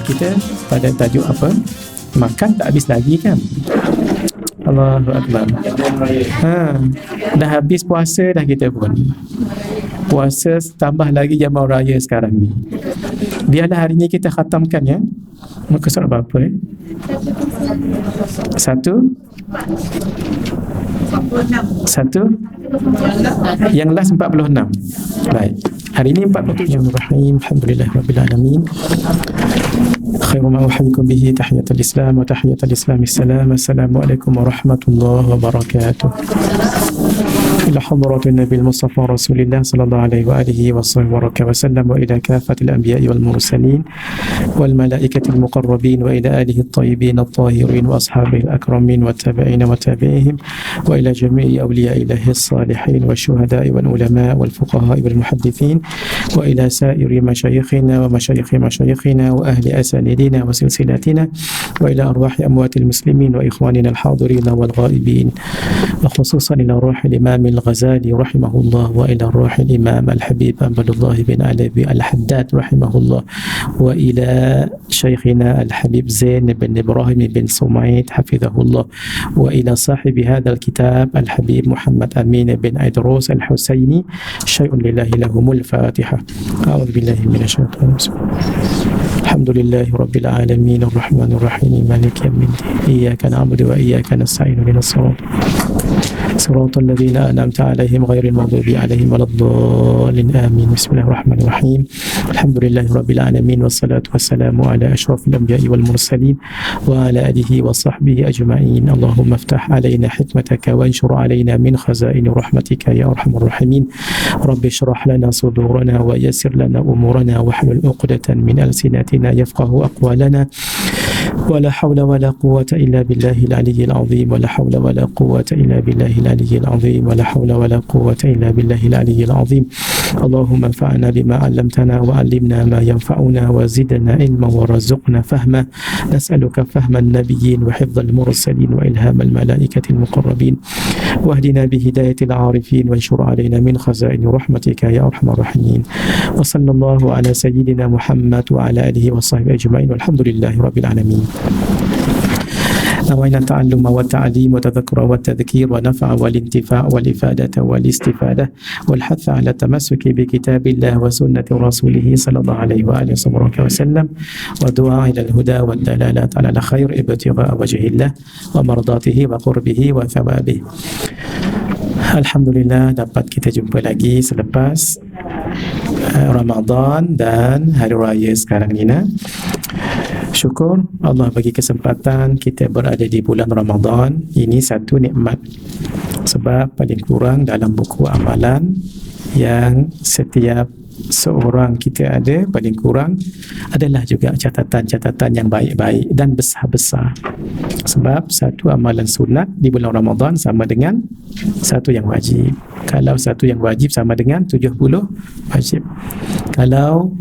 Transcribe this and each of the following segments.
kita pada tajuk apa? Makan tak habis lagi kan? Allahu Akbar. Dah habis puasa dah kita pun. Puasa tambah lagi jamuan raya sekarang ni. Biarlah hari ni kita khatamkan ya. Muka surat berapa Satu. Yang last 46. Baik. Hari ini 46. Alhamdulillah Rabbil Alamin. Khairu ma uhikum bihi tahiyatul Islam wa tahiyatul Islam assalam. Assalamualaikum warahmatullahi wabarakatuh. إلى حضرة النبي المصطفى رسول الله صلى الله عليه وآله وصحبه وسلم وإلى كافة الأنبياء والمرسلين والملائكة المقربين وإلى آله الطيبين الطاهرين وأصحابه الأكرمين والتابعين وتابعيهم وإلى جميع أولياء الله الصالحين والشهداء والعلماء والفقهاء والمحدثين وإلى سائر مشايخنا ومشايخ مشايخنا وأهل أسانيدنا وسلسلاتنا وإلى أرواح أموات المسلمين وإخواننا الحاضرين والغائبين وخصوصا إلى روح الإمام الغزالي رحمه الله وإلى روح الإمام الحبيب عبد الله بن علي الحداد رحمه الله وإلى شيخنا الحبيب زين بن إبراهيم بن سميد حفظه الله وإلى صاحب هذا الكتاب الحبيب محمد أمين بن عيدروس الحسيني شيء لله لهم الفاتحة. أعوذ بالله من الشيطان الرجيم. الحمد لله رب العالمين الرحمن الرحيم مالك يوم الدين إياك نعبد وإياك نستعين اهدنا صراط الذين أنعمت عليهم غير المغضوب عليهم ولا الضالين آمين. بسم الله الرحمن الرحيم. الحمد لله رب العالمين والصلاة والسلام على أشرف الأنبياء والمرسلين وعلى آله وصحبه أجمعين. اللهم افتح علينا حكمتك وانشر علينا من خزائن رحمتك يا أرحم الراحمين. رب اشرح لنا صدورنا ويسر لنا أمورنا واحلل عقدة من ألسنتنا يفقه أقوالنا ولا حول ولا قوة إلا بالله العلي العظيم ولا حول ولا قوة إلا بالله العلي العظيم ولا حول ولا قوة إلا بالله العلي العظيم. اللهم انفعنا بما علمتنا وعلمنا ما ينفعنا وزدنا علما ورزقنا فهما. نسألك فهم النبيين وحفظ المرسلين وإلهام الملائكة المقربين واهدنا بهداية العارفين وانشر علينا من خزائن رحمتك يا أرحم الراحمين. وصلى الله على سيدنا محمد وعلى آله وصحبه أجمعين والحمد لله رب العالمين. نوينا التعلم والتعليم والتذكر والتذكير ونفع والانتفاع والإفادة والاستفادة والحث على التمسك بكتاب الله وسنة رسوله صلى الله عليه وآله وسلم ودعاء إلى الهدى والدلالات على الخير ابتغاء وجه الله ومرضاته وقربه وثوابه. Alhamdulillah dapat kita jumpa lagi selepas Ramadan dan Hari Raya sekarang ni. Syukur Allah bagi kesempatan kita berada di bulan Ramadan. Ini satu nikmat. Sebab paling kurang dalam buku amalan yang setiap seorang kita ada, paling kurang adalah juga catatan-catatan yang baik-baik dan besar-besar. Sebab satu amalan sunat di bulan Ramadan sama dengan satu yang wajib. Kalau satu yang wajib sama dengan 70 wajib. Kalau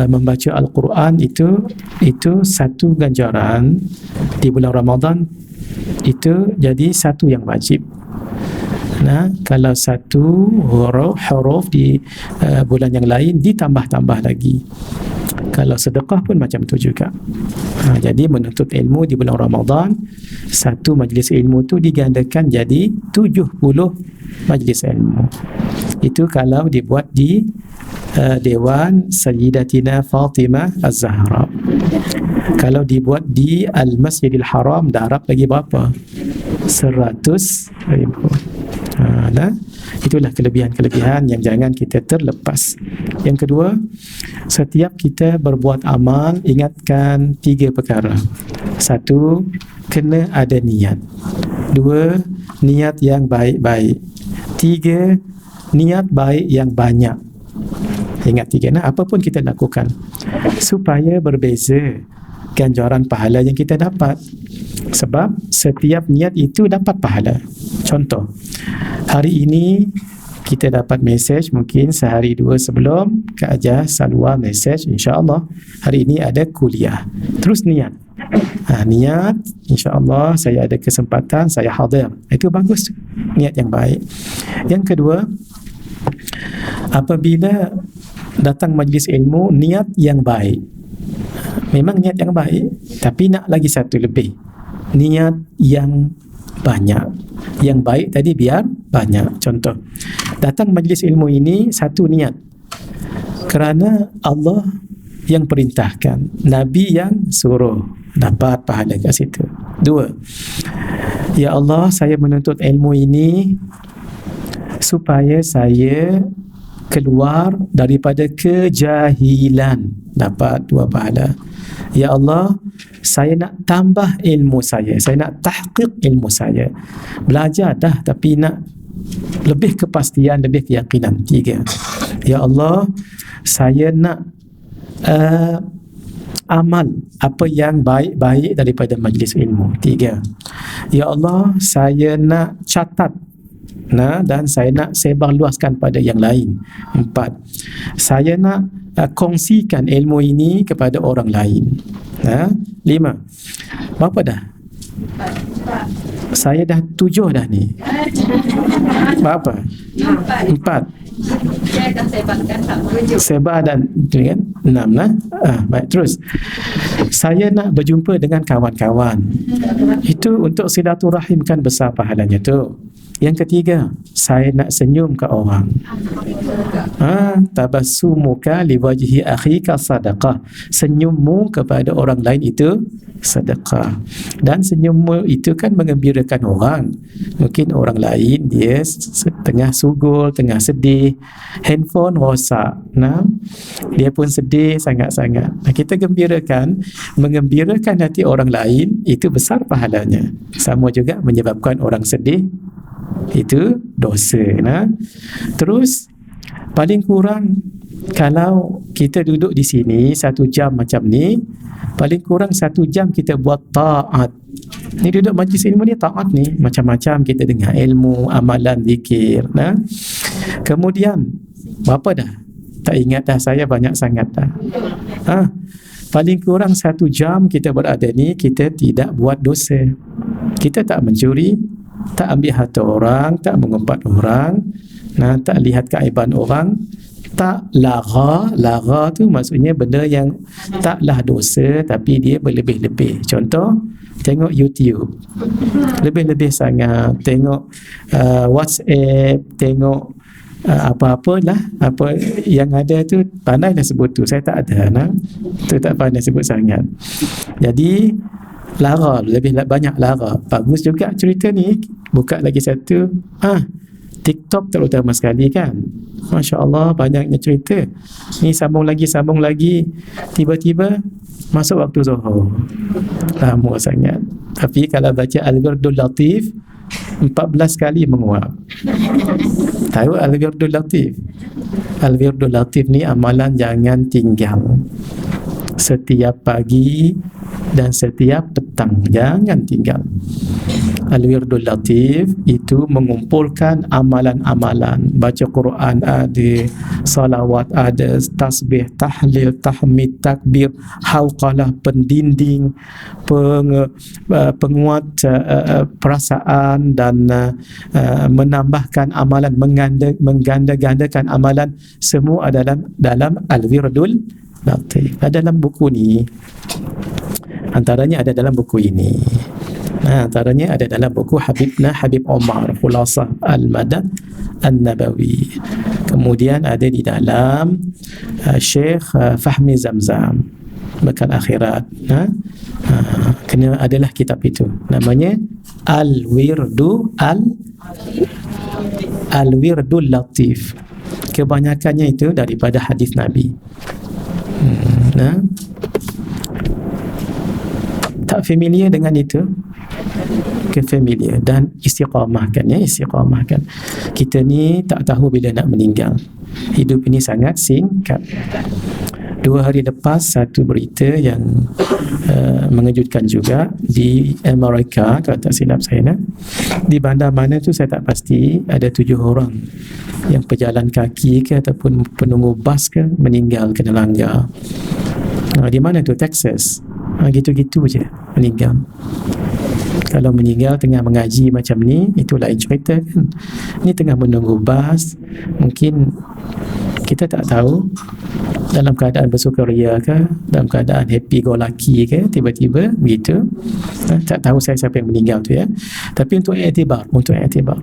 membaca Al-Quran itu satu ganjaran di bulan Ramadan, itu jadi satu yang wajib. Nah, kalau satu huruf di bulan yang lain ditambah-tambah lagi. Kalau sedekah pun macam tu juga. Jadi menuntut ilmu di bulan Ramadan, satu majlis ilmu tu digandakan jadi 70 majlis ilmu. Itu kalau dibuat di Dewan Sayyidatina Fatimah Az-Zahra. Kalau dibuat di Al-Masjidil Haram, darab lagi berapa? 100,000. Nah, itulah kelebihan-kelebihan yang jangan kita terlepas. Yang kedua, setiap kita berbuat amal, ingatkan 3 perkara. 1, kena ada niat. 2, niat yang baik-baik. 3, niat baik yang banyak. Ingat 3, apa pun kita lakukan supaya berbeza ganjaran pahala yang kita dapat. Sebab setiap niat itu dapat pahala. Contoh, hari ini kita dapat mesej, mungkin sehari 2 sebelum Kak Ajah Salwa mesej, insya-Allah hari ini ada kuliah. Terus niat. Niat, insya-Allah saya ada kesempatan, saya hadir. Itu bagus, niat yang baik. Yang kedua, apabila datang majlis ilmu, niat yang baik. Memang niat yang baik, tapi nak lagi satu lebih. Niat yang banyak. Yang baik tadi biar banyak. Contoh, datang majlis ilmu ini satu niat. Kerana Allah yang perintahkan, Nabi yang suruh, dapat pahala kat situ. Dua, ya Allah, saya menuntut ilmu ini supaya saya keluar daripada kejahilan, dapat 2 pahala. Ya Allah, saya nak tambah ilmu saya nak tahqiq ilmu saya. Belajar dah tapi nak lebih kepastian, lebih keyakinan. 3, ya Allah, saya nak amal apa yang baik-baik daripada majlis ilmu. 3, ya Allah, saya nak catat dan saya nak sebarluaskan pada yang lain. 4, saya nak kongsikan ilmu ini kepada orang lain. 5, berapa dah? Saya dah 7 dah ni. Berapa? 4. Saya dah sebarkan sama. Sebar dan kan 6 lah. Baik, terus. Saya nak berjumpa dengan kawan-kawan. Itu untuk silaturahim, kan besar pahalanya tu. Yang ketiga, saya nak senyum ke orang. Tabassumuka liwajhi akhika sadaqah. Senyummu kepada orang lain itu sedekah. Dan senyummu itu kan mengembirakan orang. Mungkin orang lain dia tengah sugul, tengah sedih, handphone rosak, dia pun sedih sangat-sangat. Kita gembirakan, mengembirakan hati orang lain, itu besar pahalanya. Sama juga menyebabkan orang sedih, itu dosa. Terus paling kurang kalau kita duduk di sini 1 jam macam ni, paling kurang 1 jam kita buat taat. Ni duduk majlis ilmu ni taat ni, macam-macam kita dengar ilmu, amalan, zikir. Kemudian berapa dah? Tak ingat dah, saya banyak sangat dah. Paling kurang 1 jam kita berada ni, kita tidak buat dosa. Kita tak mencuri, tak ambil harta orang, tak mengumpat orang, tak lihat keaiban orang, tak lara tu maksudnya benda yang taklah dosa tapi dia berlebih-lebih. Contoh, tengok YouTube lebih-lebih sangat, tengok WhatsApp, tengok apa-apalah, apa yang ada tu, pandailah sebut tu, saya tak ada tu, tak pandai sebut sangat. Jadi lara, lebih banyak lara. Bagus juga cerita ni, buka lagi satu TikTok terutama sekali kan, Masya Allah banyaknya cerita ni, sambung lagi, tiba-tiba masuk waktu Zuhur, lama sangat. Tapi kalau baca Al-Wirdul Latif 14 kali menguap. Tahu Al-Wirdul Latif? Al-Wirdul Latif ni amalan jangan tinggal. Setiap pagi dan setiap petang, jangan tinggal. Al-Wirdul Latif itu mengumpulkan amalan-amalan, baca Quran ada, salawat ada, tasbih, tahlil, tahmid, takbir, hauqalah, pendinding, penguat perasaan dan menambahkan amalan, mengganda-gandakan amalan, semua dalam Al-Wirdul Latif. Dalam buku ni, antaranya ada dalam buku ini. Antaranya ada dalam buku Habib Omar, Khulasah Al-Madad An-Nabawi. Kemudian ada di dalam Syekh Fahmi Zamzam, Bekal Akhirat. Kena adalah kitab itu. Namanya Al-Wirdul Latif. Kebanyakannya itu daripada hadis Nabi. Tak familiar dengan itu, ke familiar dan istiqamahkan, istiqamahkan. Kita ni tak tahu bila nak meninggal. Hidup ini sangat singkat. 2 hari lepas satu berita yang mengejutkan juga di Amerika, kalau tak silap saya, di bandar mana tu saya tak pasti, ada 7 orang yang pejalan kaki ke ataupun penunggu bas ke meninggal kena langgar. Di mana tu? Texas. Gitu-gitu je meninggal. Kalau meninggal tengah mengaji macam ni, itu lain cerita kan. Ni tengah menunggu bas, mungkin Kita tak tahu dalam keadaan bersukaria ke, dalam keadaan happy go lucky ke, tiba-tiba begitu. Tak tahu saya siapa yang meninggal tu ya. Tapi untuk iktibar,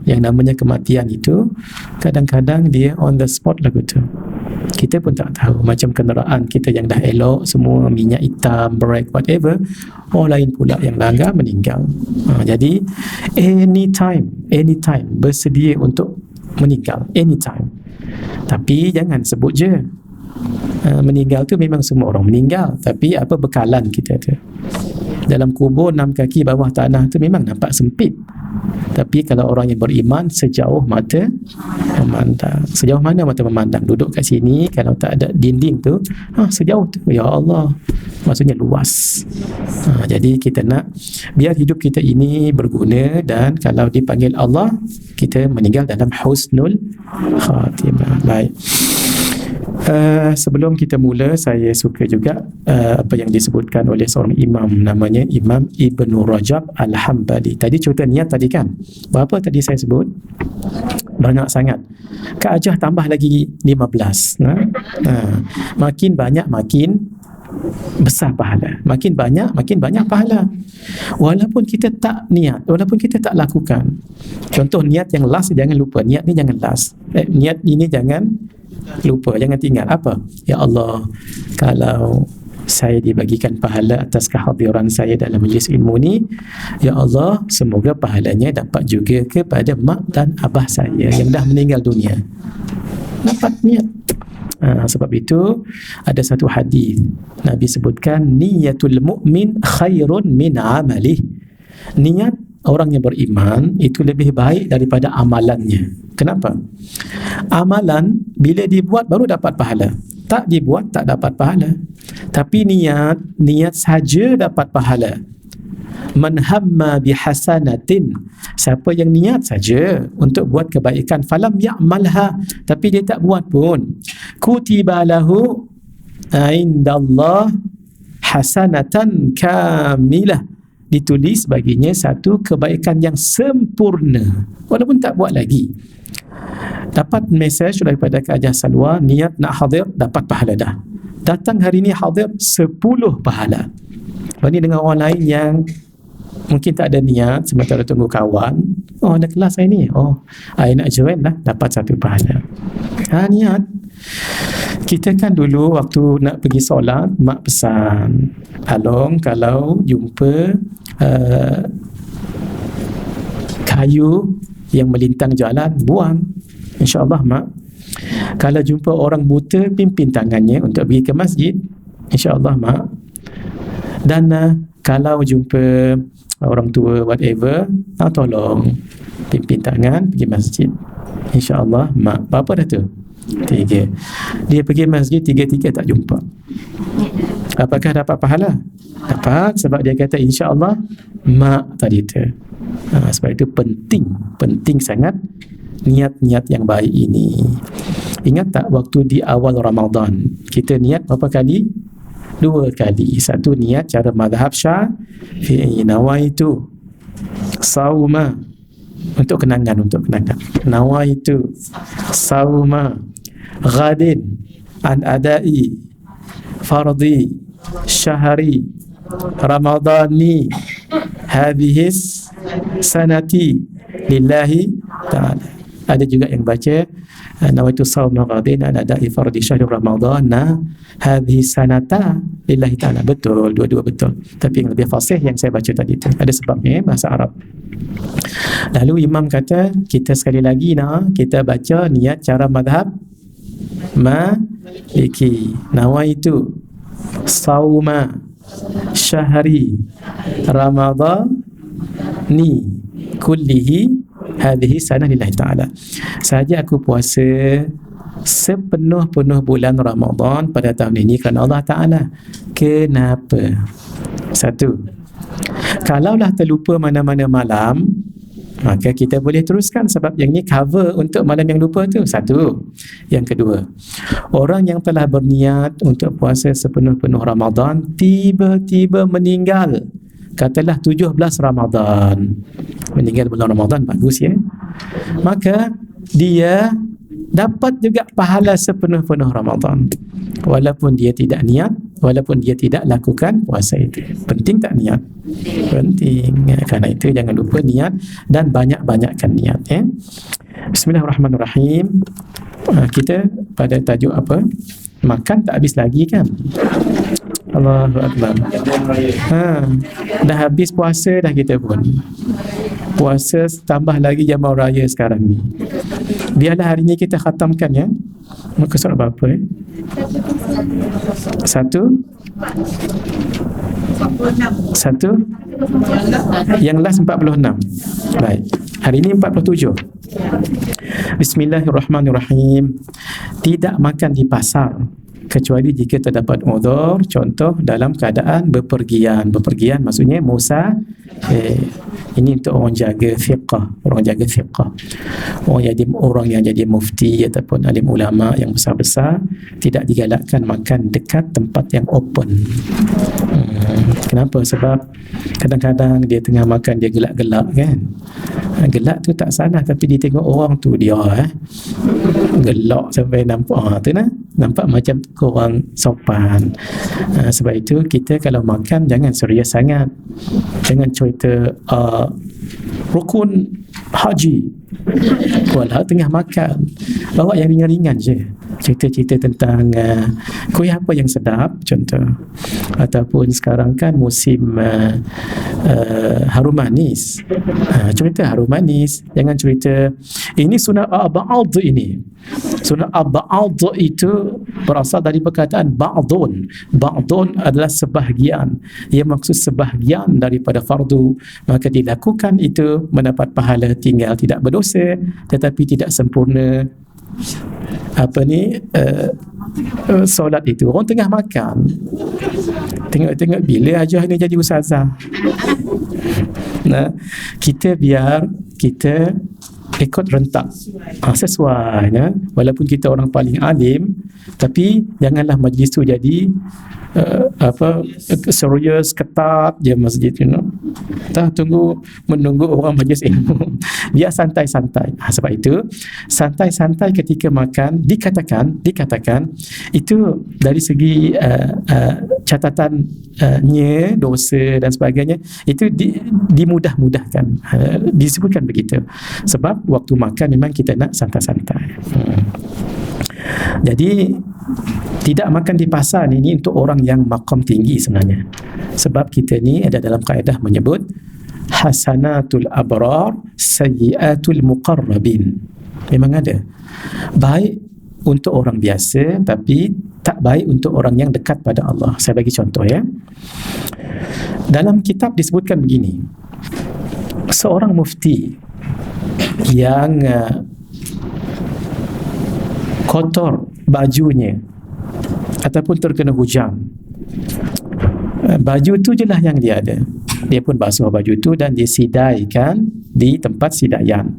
yang namanya kematian itu kadang-kadang dia on the spot lagu tu. Kita pun tak tahu. Macam kenderaan kita yang dah elok, semua minyak hitam, brake, whatever, orang lain pula yang langgar meninggal. Jadi anytime bersedia untuk meninggal, anytime. Tapi jangan sebut je. Meninggal tu memang semua orang meninggal, tapi apa bekalan kita tu. Dalam kubur 6 kaki bawah tanah tu memang nampak sempit. Tapi kalau orang yang beriman, sejauh mata memandang. Sejauh mana mata memandang? Duduk kat sini, kalau tak ada dinding tu, sejauh tu, ya Allah, maksudnya luas. Jadi kita nak biar hidup kita ini berguna, dan kalau dipanggil Allah, kita meninggal dalam husnul khatimah. Baik. Sebelum kita mula, saya suka juga apa yang disebutkan oleh seorang imam, namanya Imam Ibn Rajab Al-Hambali. Tadi cerita niat tadi kan, berapa tadi saya sebut? Banyak sangat. Kak Ajah tambah lagi 15. Makin banyak makin besar pahala, makin banyak pahala. Walaupun kita tak niat, walaupun kita tak lakukan. Contoh niat yang last, jangan lupa. Niat ni jangan last. Niat ini jangan lupa, jangan tinggal. Apa? Ya Allah, kalau saya dibagikan pahala atas kehadiran saya dalam majlis ilmu ni, ya Allah, semoga pahalanya dapat juga kepada mak dan abah saya yang dah meninggal dunia. Dapat niat. Sebab itu ada satu hadis Nabi sebutkan, niyatul mu'min khairun min amalih. Niat orang yang beriman itu lebih baik daripada amalannya. Kenapa? Amalan bila dibuat baru dapat pahala, tak dibuat tak dapat pahala. Tapi niat saja dapat pahala. Man hamma bihasanatin, siapa yang niat saja untuk buat kebaikan, falam ya'malha, tapi dia tak buat pun, kutiba lahu indallah hasanatan kamilah, ditulis baginya satu kebaikan yang sempurna, walaupun tak buat lagi. Dapat mesej daripada Kak Ajah Salwa, niat nak hadir, dapat pahala dah. Datang hari ni hadir, 10 pahala. Banding dengan orang lain yang mungkin tak ada niat, sementara tunggu kawan, ada kelas hari ni, I nak join lah, dapat 1 pahala. Niat. Kita kan dulu waktu nak pergi solat, mak pesan, Along kalau jumpa kayu yang melintang jalan, buang, insyaAllah mak. Kalau jumpa orang buta, pimpin tangannya untuk pergi ke masjid, insyaAllah mak. Dan kalau jumpa orang tua whatever, tolong pimpin tangan pergi masjid, insyaAllah mak. Berapa dah tu? 3. Dia pergi masjid 3 tak jumpa. Apakah dapat pahala? Dapat, sebab dia kata insyaAllah mak tadi tu. Sebab itu penting sangat niat-niat yang baik ini. Ingat tak waktu di awal Ramadan kita niat berapa kali? 2 kali. Satu niat cara mazhab Syafi'i, nawaitu sauma, untuk kenangan, nawaitu sauma ghadin an adai fardhi syahri ramadhani hadhis sanati lillahi ta'ala. Ada juga yang baca nawaitu sauma ghadin an adai fardhi syahri ramadhana hadhi sanata lillahi ta'ala. Betul, dua-dua betul. Tapi yang lebih fasih yang saya baca tadi tu, ada sebabnya, bahasa Arab. Lalu imam kata, kita sekali lagi kita baca niat cara madhab Maliki, nawaitu sauma syahri ramadhani kullihi hadhihi sanah lillahi ta'ala. Saja aku puasa sepenuh-penuh bulan Ramadan pada tahun ini kerana Allah Ta'ala. Kenapa? 1, kalaulah terlupa mana-mana malam, maka kita boleh teruskan, sebab yang ni cover untuk malam yang lupa tu. 1. Yang kedua, orang yang telah berniat untuk puasa sepenuh-penuh Ramadan tiba-tiba meninggal, katalah 17 Ramadan, meninggal bulan Ramadan, bagus ya, maka dia dapat juga pahala sepenuh-penuh Ramadan walaupun dia tidak niat, walaupun dia tidak lakukan puasa itu. Penting tak niat? Penting. Karena itu jangan lupa niat dan banyak-banyakkan niat, ya. Bismillahirrahmanirrahim. Kita pada tajuk apa? Makan tak habis lagi kan? Allahu Akbar. Dah habis puasa dah kita pun. Puasa tambah lagi Jamal Raya sekarang ni. Biarlah hari ni kita khatamkan, ya. Muka surat berapa, Satu. Yang last 46. Baik. Hari ni 47. Bismillahirrahmanirrahim. Tidak makan di pasar kecuali jika terdapat udhur, contoh dalam keadaan bepergian. Bepergian maksudnya ini untuk orang jaga fiqh, orang yang jadi mufti ataupun alim ulama yang besar-besar tidak digalakkan makan dekat tempat yang open. Kenapa? Sebab kadang-kadang dia tengah makan dia gelak-gelak kan. Gelak tu tak salah, tapi dia tengok orang tu dia gelak sampai nampak nampak macam kurang sopan. Sebab itu kita kalau makan jangan serius sangat. Jangan cerita rukun haji walau tengah makan, bawa yang ringan-ringan je, cerita-cerita tentang kuih apa yang sedap contoh, ataupun sekarang kan musim harum manis, cerita harum manis. Jangan cerita ini sunat ba'd, ini sunat ba'd itu berasal dari perkataan ba'dun. Ba'dun adalah sebahagian, ia maksud sebahagian daripada fardu, maka dilakukan itu mendapat pahala, tinggal tidak berdosa tetapi tidak sempurna solat itu. Orang tengah makan tengok-tengok bila ajar ni jadi ustazah. Kita biar kita ikut rentak sesuai, walaupun kita orang paling alim, tapi janganlah majlis tu jadi serius, ketat je masjid, menunggu orang majlis ilmu. Biar santai-santai. Sebab itu santai-santai ketika makan dikatakan itu dari segi catatannya, dosa dan sebagainya, itu dimudah-mudahkan, disebutkan begitu. Sebab waktu makan memang kita nak santai-santai. Jadi tidak makan di pasar ini untuk orang yang maqam tinggi sebenarnya. Sebab kita ni ada dalam kaedah menyebut hasanatul abrar sayyiatul muqarrabin. Memang ada. Baik untuk orang biasa tapi tak baik untuk orang yang dekat pada Allah. Saya bagi contoh, ya. Dalam kitab disebutkan begini. Seorang mufti yang kotor bajunya ataupun terkena hujan, baju tu je lah yang dia ada, dia pun basuh baju tu dan dia sidaikan di tempat sidaian.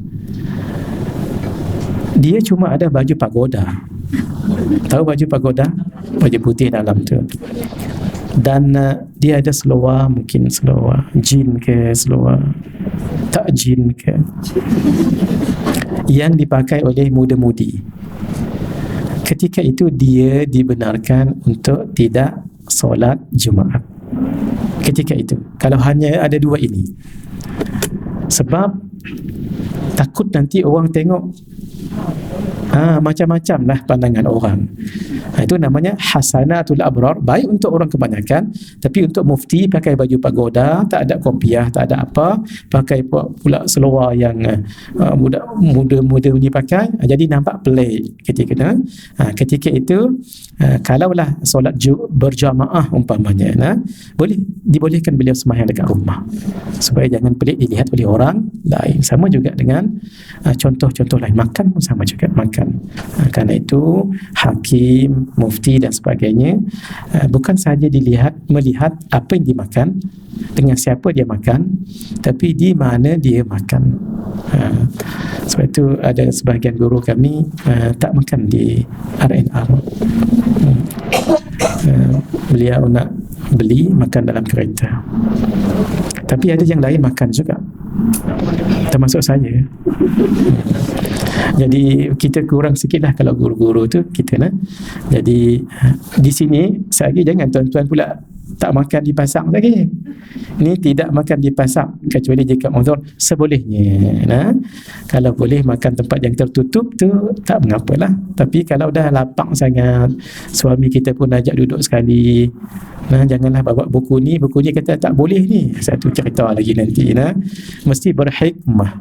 Dia cuma ada baju pagoda. Tahu baju pagoda? Baju putih dalam tu. Dan dia ada seluar, mungkin seluar jin ke, seluar tak jin ke, yang dipakai oleh muda-mudi. Ketika itu dia dibenarkan untuk tidak solat Jumaat. Ketika itu, kalau hanya ada dua ini. Sebab takut nanti orang tengok macam-macam lah pandangan orang. Itu namanya hasanatul abrar, baik untuk orang kebanyakan, tapi untuk mufti pakai baju pagoda, tak ada kopiah, tak ada apa, pakai pula seluar yang muda-muda ni pakai, jadi nampak pelik ketika itu. Kalaulah solat berjamaah umpamanya, dibolehkan beliau sembahyang dekat rumah supaya jangan pelik dilihat oleh orang lain. Sama juga dengan contoh-contoh lain, makan pun sama juga, makan. Karena itu hakim, mufti dan sebagainya bukan sahaja melihat apa yang dimakan, dengan siapa dia makan, tapi di mana dia makan. Sebab itu ada sebahagian guru kami tak makan di RNR. Beliau nak beli makan dalam kereta. Tapi ada yang lain makan juga, termasuk saya. Jadi kita kurang sikit lah kalau guru-guru tu kita nak. Jadi di sini lagi jangan tuan-tuan pula tak makan di pasar lagi. Ni tidak makan di pasar kecuali jika uzur sebolehnya. Nah, kalau boleh makan tempat yang tertutup tu tak mengapalah. Tapi kalau dah lapang sangat, suami kita pun ajak duduk sekali. Nah, janganlah bawa buku ni kata tak boleh ni. Satu cerita lagi nanti. Nah, mesti berhikmah.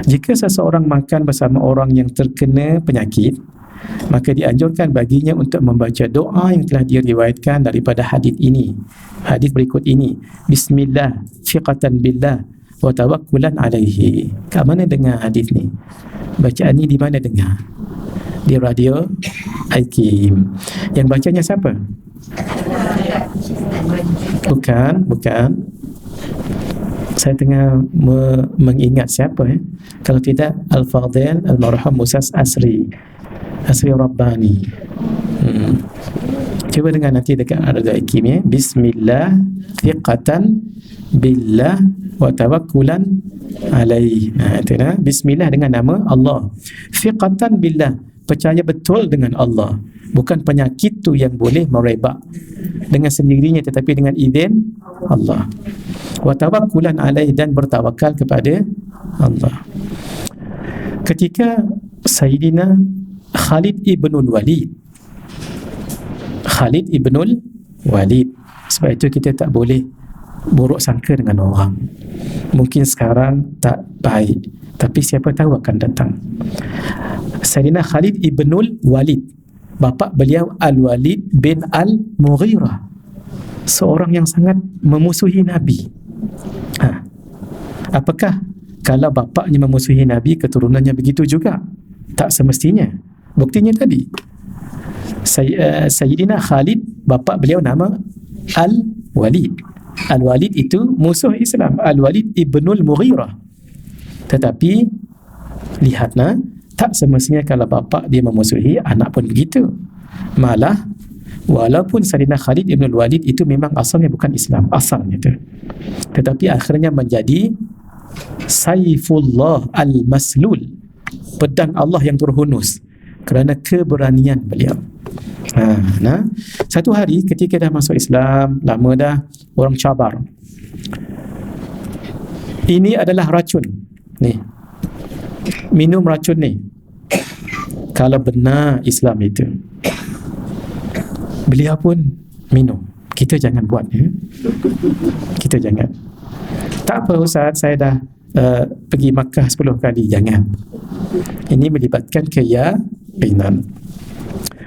Jika seseorang makan bersama orang yang terkena penyakit, maka dianjurkan baginya untuk membaca doa yang telah diriwayatkan daripada hadis ini. Hadis berikut ini. Bismillah, thiqatan billah, wa tawakkulan alaihi. Kat mana dengar hadis ni? Bacaan ni di mana dengar? Di radio Aikim. Yang bacanya siapa? Bukan. Saya tengah mengingat siapa Kalau tidak, Al-Fadhil Al-Marhum Musas Asri Rabbani. Cuba dengar nanti dekat Radio Aikim ya. Bismillah, thiqatan billah, wa tawakkulan alaih. Itu nah. Bismillah dengan nama Allah. Thiqatan billah, percaya betul dengan Allah. Bukan penyakit tu yang boleh merebak dengan sendirinya, tetapi dengan izin Allah. Wa tawakkulan alaih, dan bertawakal kepada Allah. Ketika Sayyidina Khalid ibnul Walid, sebab itu kita tak boleh buruk sangka dengan orang. Mungkin sekarang tak baik, tapi siapa tahu akan datang. Sayyidina Khalid ibnul Walid, bapa beliau Al-Walid bin Al-Mughirah, seorang yang sangat memusuhi Nabi. Apakah kalau bapaknya memusuhi Nabi, keturunannya begitu juga? Tak semestinya. Buktinya tadi Sayyidina Khalid, bapa beliau nama Al-Walid. Al-Walid itu musuh Islam, Al-Walid ibnul Mughirah. Tetapi lihatlah, tak semestinya kalau bapa dia memusuhi, anak pun begitu. Malah walaupun Sayyidina Khalid ibnul Walid itu memang asalnya bukan Islam, asalnya tu, tetapi akhirnya menjadi Saifullah Al-Maslul, pedang Allah yang terhunus, kerana keberanian beliau. Nah, satu hari ketika dah masuk Islam, lama dah, orang cabar, ini adalah racun ni, minum racun ni. Kalau benar Islam itu, beliau pun minum. Kita jangan buat ya. Kita jangan. Tak apa Ustaz, saya dah pergi Makkah 10 kali. Jangan. Ini melibatkan keyakinan.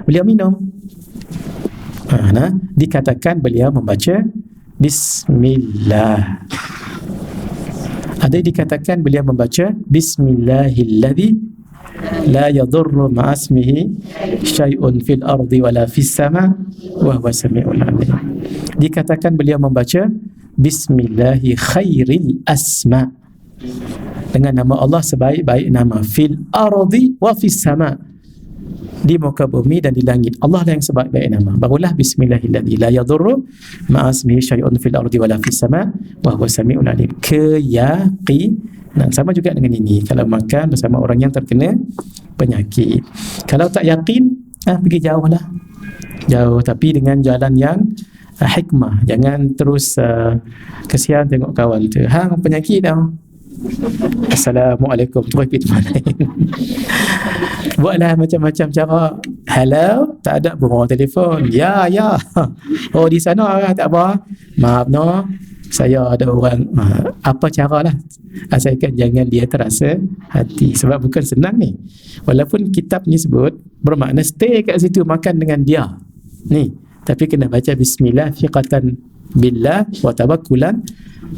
Beliau minum. Dikatakan beliau membaca Bismillah. Ada dikatakan beliau membaca Bismillahilladzi la yadurru ma'asmihi syai'un fil ardi wala fis sama wa huwa sami'ul alim. Dikatakan beliau membaca Bismillahi khairil asma, dengan nama Allah sebaik-baik nama, fil ardi wa fis sama, di muka bumi dan di langit. Allah lah yang sebaik-baik nama. Barulah Bismillahilladzi la yadurru ma'asmihi syai'un fil ardi wala fis sama wa huwa sami'ul alim. Keyakinan. Sama juga dengan ini, kalau makan bersama orang yang terkena penyakit. Kalau tak yakin, pergi jauh lah. Jauh, tapi dengan jalan yang hikmah. Jangan terus kesian tengok kawan tu, hang penyakit dah, Assalamualaikum, terus pergi tempat lain. Buatlah macam-macam cara. Hello, tak ada buang telefon. Ya. Oh, di sana tak apa. Maaf no, saya ada orang. Apa caralah, asalkan jangan dia terasa hati. Sebab bukan senang ni. Walaupun kitab ni sebut bermakna stay kat situ makan dengan dia ni, tapi kena baca Bismillah, thiqatan billah, wa tawakkulan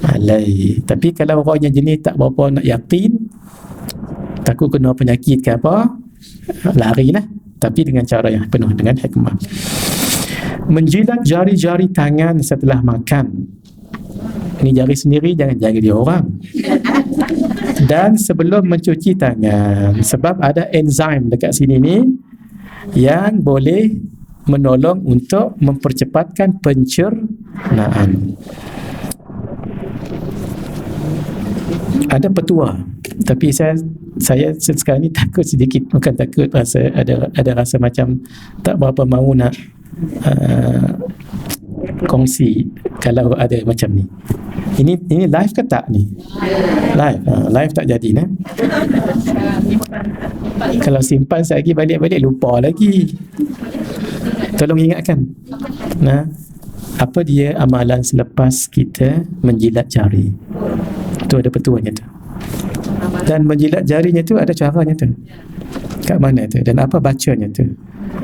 alaih. Tapi kalau orangnya jenis tak berapa nak yakin, takut kena penyakit ke apa, larilah. Tapi dengan cara yang penuh dengan hikmah. Menjilat jari-jari tangan setelah makan. Ini jari sendiri, jangan jari dia orang. Dan sebelum mencuci tangan, sebab ada enzim dekat sini ni yang boleh menolong untuk mempercepatkan pencernaan. ada petua, tapi saya sekarang ni takut sedikit, bukan takut, ada rasa macam tak berapa mahu nak kongsi kalau ada macam ni. Ini live ke tak ni? Live tak jadi nah. Kalau simpan sekali balik-balik lupa lagi. Tolong ingatkan. Nah, apa dia amalan selepas kita menjilat jari? Tu ada petuanya tu. Dan menjilat jarinya tu ada caranya tu. Kat mana tu? Dan apa bacanya tu?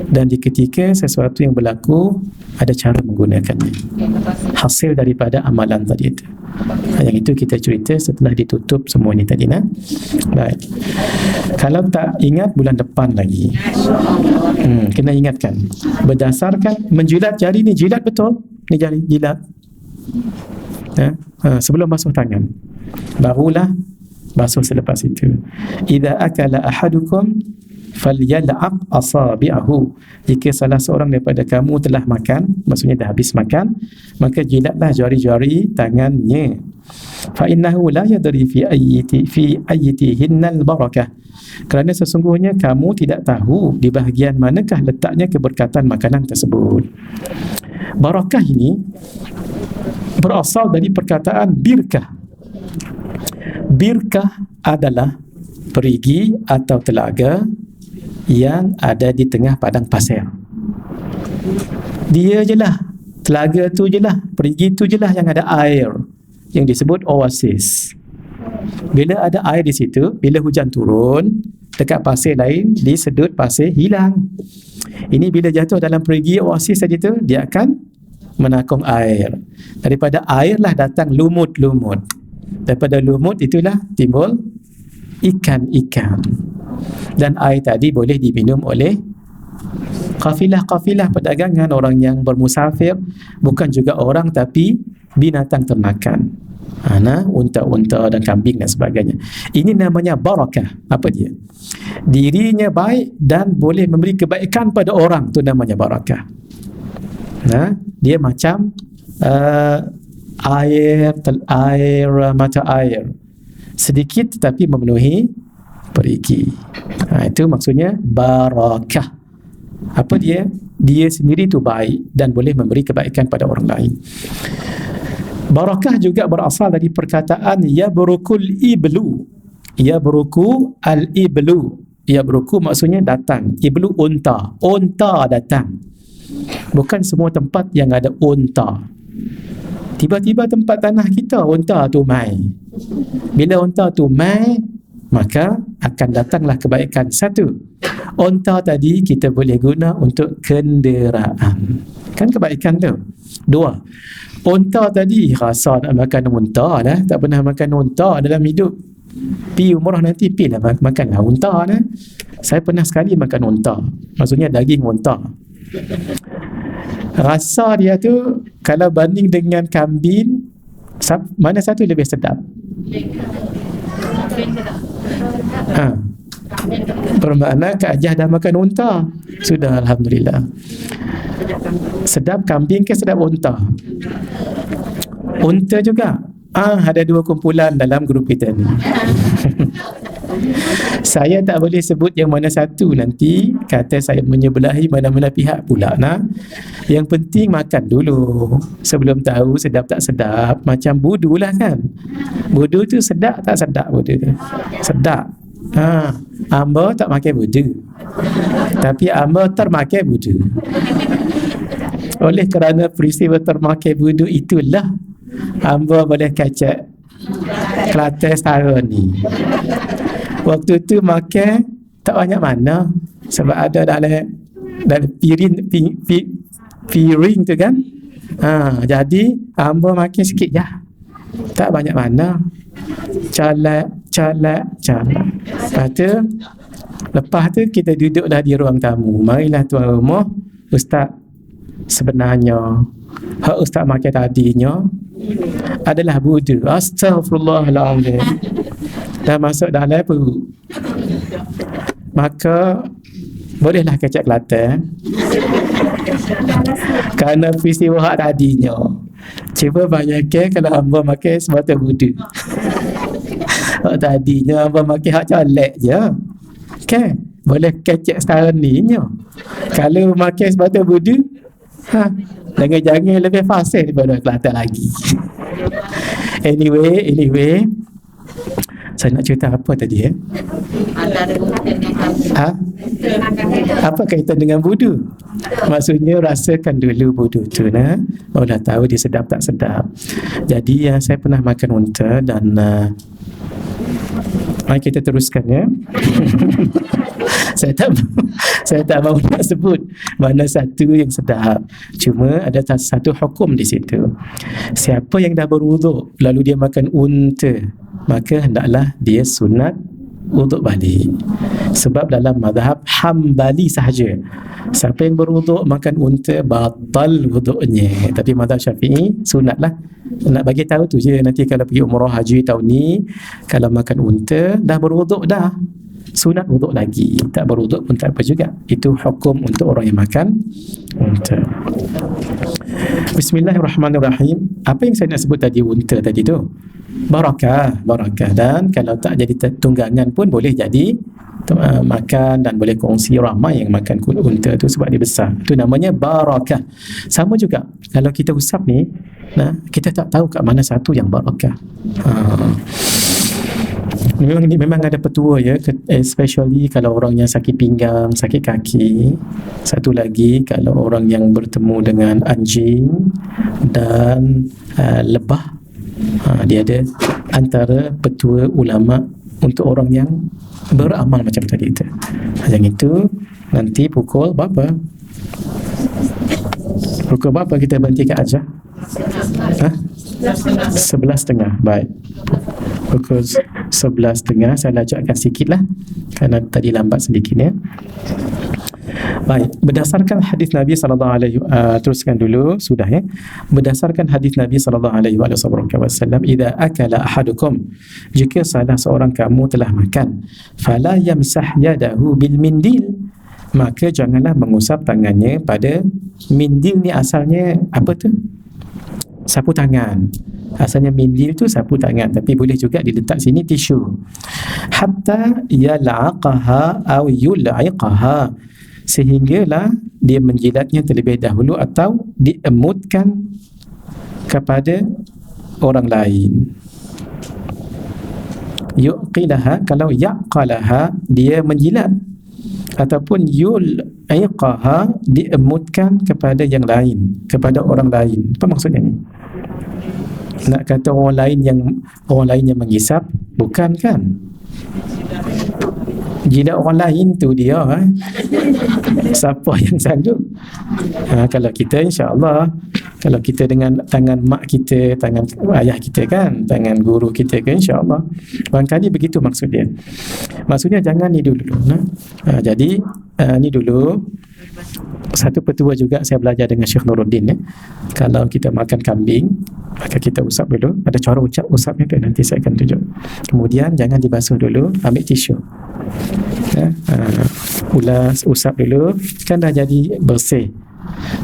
Dan di ketika sesuatu yang berlaku, ada cara menggunakannya. Hasil daripada amalan tadi itu. Yang itu kita cerita setelah ditutup semua ni tadi nah. Baik. Kalau tak ingat, bulan depan lagi. Kena ingatkan. Berdasarkan menjilat jari ni, jilat betul. Ni jari jilat. Sebelum basuh tangan. Barulah basuh selepas itu. Idza akala ahadukum falyal'ab asabi'ahu. Jika salah seorang daripada kamu telah makan, maksudnya dah habis makan, maka jilatlah jari-jari tangannya. Fa innahu la yadri fi ayyitihinnal barakah. Kerana sesungguhnya kamu tidak tahu di bahagian manakah letaknya keberkatan makanan tersebut. Barakah ini berasal dari perkataan birkah. Birkah adalah perigi atau telaga yang ada di tengah padang pasir. Dia je lah, telaga tu je lah, perigi tu je lah yang ada air, yang disebut oasis. Bila ada air di situ, bila hujan turun dekat pasir lain, disedut pasir hilang. Ini bila jatuh dalam perigi oasis saja tu, dia akan menakung air. Daripada air lah datang lumut-lumut. Daripada lumut itulah timbul ikan-ikan. Dan air tadi boleh diminum oleh kafilah-kafilah perdagangan, orang yang bermusafir, bukan juga orang tapi binatang ternakan. Unta-unta dan kambing dan sebagainya. Ini namanya barakah. Apa dia? Dirinya baik dan boleh memberi kebaikan pada orang, tu namanya barakah. Dia macam mata air sedikit tetapi memenuhi perigi. Itu maksudnya barakah. Apa dia? Dia sendiri tu baik dan boleh memberi kebaikan pada orang lain. Barakah juga berasal dari perkataan yabrukul iblu. Yabruku al-iblu. Yabruku maksudnya datang. Iblu unta. Unta datang. Bukan semua tempat yang ada unta. Tiba-tiba tempat tanah kita unta tu mai. Bila unta tu mai, maka akan datanglah kebaikan. Satu, unta tadi kita boleh guna untuk kenderaan. Kan kebaikan tu. Dua, unta tadi rasa nak makan unta dah, tak pernah makan unta dalam hidup. Pi umrah nanti pi lah makanlah unta dah. Saya pernah sekali makan unta. Maksudnya daging unta. Rasa dia tu kalau banding dengan kambing, mana satu lebih sedap? Bermakna Kak Ajah dah makan unta. Sudah, alhamdulillah. Sedap kambing ke sedap unta? Unta juga. Ada dua kumpulan dalam grup kita ni. Saya tak boleh sebut yang mana satu, nanti kata saya menyebelahi mana-mana pihak pula. Yang penting makan dulu sebelum tahu sedap tak sedap. Macam budu lah kan. Budu tu sedap tak sedap budu tu? Sedap. Amba tak makan budu, tapi amba termakan budu. Oleh kerana peristiwa termakan budu itulah amba boleh kacak Kelantan setahun ni. Waktu tu makan tak banyak mana, sebab ada dalam piring tu kan. Jadi hamba makan sikit je, tak banyak mana. Calak. Lepas tu kita duduklah di ruang tamu. Marilah tuan rumah, ustaz, sebenarnya hak ustaz makan tadinya adalah budu. Astaghfirullahaladzim. Dah masuk dalam perut, maka bolehlah kecek Kelantan kerana peristiwa hak tadinya. Cuba bayangkan kalau hamba makan sebatang budu. tadinya abang makan hak colek je. Kan? Boleh kecek setahun ni nyo. Kalau makan sebatas budu, jangan lebih fasih daripada Kelantan lagi. Anyway, saya nak cerita apa tadi Antara bukan dengan Apa kaitan dengan budu? Maksudnya rasakan dulu budu tu nah, barulah tahu dia sedap tak sedap. Jadi saya pernah makan unta dan mari kita teruskan ya. Saya tak mahu nak sebut mana satu yang sedap. Cuma ada satu hukum di situ. Siapa yang dah berwuduk lalu dia makan unta, maka hendaklah dia sunat wuduk balik. Sebab dalam mazhab Hambali sahaja, siapa yang berwuduk makan unta batal wuduknya. Tapi mazhab Syafi'i sunatlah. Nak bagi tahu tu je, nanti kalau pergi umrah haji tahun ni, kalau makan unta dah berwuduk dah, sunat wuduk lagi. Tak berwuduk pun tak apa juga. Itu hukum untuk orang yang makan unta. Bismillahirrahmanirrahim. Apa yang saya nak sebut tadi unta tadi tu? Barakah. Dan kalau tak jadi tunggangan pun boleh jadi makan dan boleh kongsi ramai yang makan unta tu sebab dia besar. Itu namanya barakah. Sama juga kalau kita usap ni, kita tak tahu kat mana satu yang barakah. Memang ada petua ya, especially kalau orang yang sakit pinggang, sakit kaki. Satu lagi kalau orang yang bertemu dengan anjing dan lebah. Dia ada antara petua ulama untuk orang yang beramal macam tadi tu. Yang itu nanti pukul berapa? Pukul berapa kita berhenti kat ajar? 11.30. Baik. Pukul 11.30 saya lajakkan sikit lah kerana tadi lambat sedikit ya. Baik, berdasarkan hadis Nabi sallallahu alaihi teruskan dulu sudah ya. Berdasarkan hadis Nabi sallallahu alaihi wasallam, "Idza akala ahadukum," jika salah seorang kamu telah makan, "fala yamsah yadahu bil mindil," maka janganlah mengusap tangannya pada mindil. Ni asalnya apa tu? Sapu tangan. Asalnya mindil tu sapu tangan, tapi boleh juga diletak sini tisu. Hatta yal'aqaha aw yul'iqaha, sehinggalah dia menjilatnya terlebih dahulu atau diemutkan kepada orang lain. Yuqilaha, kalau yaqalaha dia menjilat, ataupun yul'iqaha diemutkan kepada yang lain, kepada orang lain. Apa maksudnya ni? Nak kata orang lain yang menghisap? Bukan kan? Jilat orang lain tu dia siapa yang sanggup? Kalau kita insya-Allah, kalau kita dengan tangan mak kita, tangan ayah kita kan, tangan guru kita kan, insya-Allah. Barangkali begitu maksud dia. Maksudnya jangan ni dulu. Jadi ni dulu satu petua juga saya belajar dengan Syekh Nuruddin ya. Kalau kita makan kambing, maka kita usap dulu. Ada cara usapnya tu nanti saya akan tunjuk. Kemudian jangan dibasuh dulu, ambil tisu. Ulas, usap dulu, kan dah jadi bersih.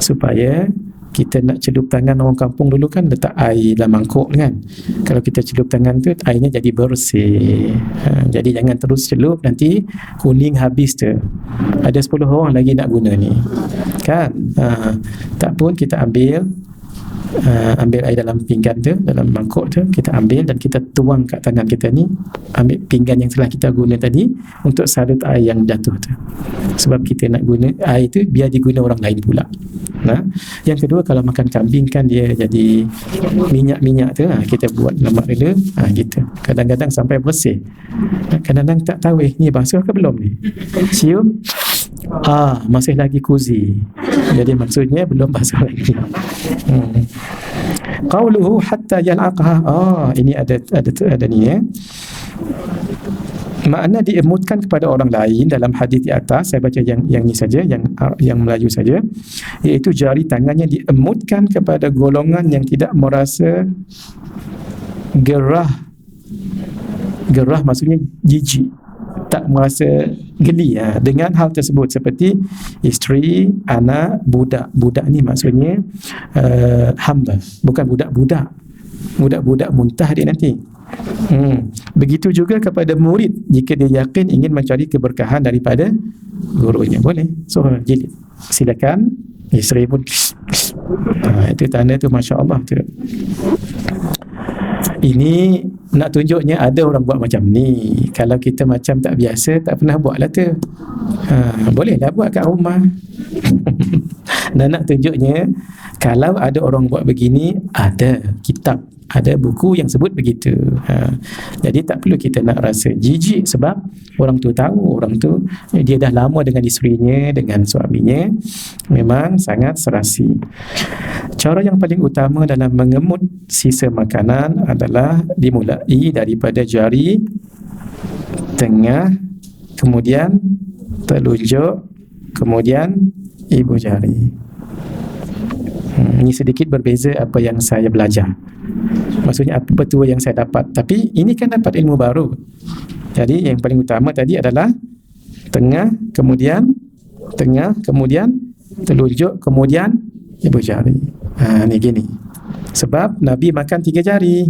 Supaya kita nak celup tangan orang kampung dulu kan letak air dalam mangkuk kan. Kalau kita celup tangan tu airnya jadi bersih. Jadi jangan terus celup, nanti kuning habis tu. Ada 10 orang lagi nak guna ni. Kan? Tak pun kita ambil air dalam pinggan tu, dalam mangkuk tu, kita ambil dan kita tuang kat tangan kita ni, ambil pinggan yang telah kita guna tadi untuk salut air yang jatuh tu. Sebab kita nak guna air tu biar diguna orang lain pula. Yang kedua, kalau makan kambing kan dia jadi minyak-minyak tu, kita buat lemak dulu, gitu. Kadang-kadang sampai bersih. Kadang-kadang tak tahu ni basuh ke belum ni. Cium, masih lagi kuzi. Jadi maksudnya belum basuh lagi. Qauluhu hatta yal'aqha. Ini ada ni ya. Makna diemutkan kepada orang lain dalam hadis di atas, saya baca yang ni saja, yang Melayu saja, iaitu jari tangannya diemutkan kepada golongan yang tidak merasa gerah. Gerah maksudnya jijik, tak merasa geli dengan hal tersebut, seperti isteri, anak, budak. Budak ni maksudnya hamba, bukan budak-budak muntah dia nanti. Begitu juga kepada murid, jika dia yakin ingin mencari keberkahan daripada gurunya, boleh. So jilid, silakan. Isteri pun itu tanda tu, Masya Allah tu. Ini nak tunjuknya ada orang buat macam ni. Kalau kita macam tak biasa, tak pernah buat lah tu. Bolehlah buat kat rumah. Dan nak tunjuknya, kalau ada orang buat begini, ada kitab, ada buku yang sebut begitu. Jadi tak perlu kita nak rasa jijik, sebab orang tu tahu, orang tu dia dah lama dengan isterinya, dengan suaminya, memang sangat serasi. Cara yang paling utama dalam mengemut sisa makanan adalah dimulai daripada jari tengah, kemudian telunjuk, kemudian ibu jari. Ini sedikit berbeza apa yang saya belajar. Maksudnya apa petua yang saya dapat. Tapi ini kan dapat ilmu baru. Jadi yang paling utama tadi adalah tengah, kemudian telunjuk, kemudian ibu jari. Ni gini. Sebab Nabi makan 3 jari.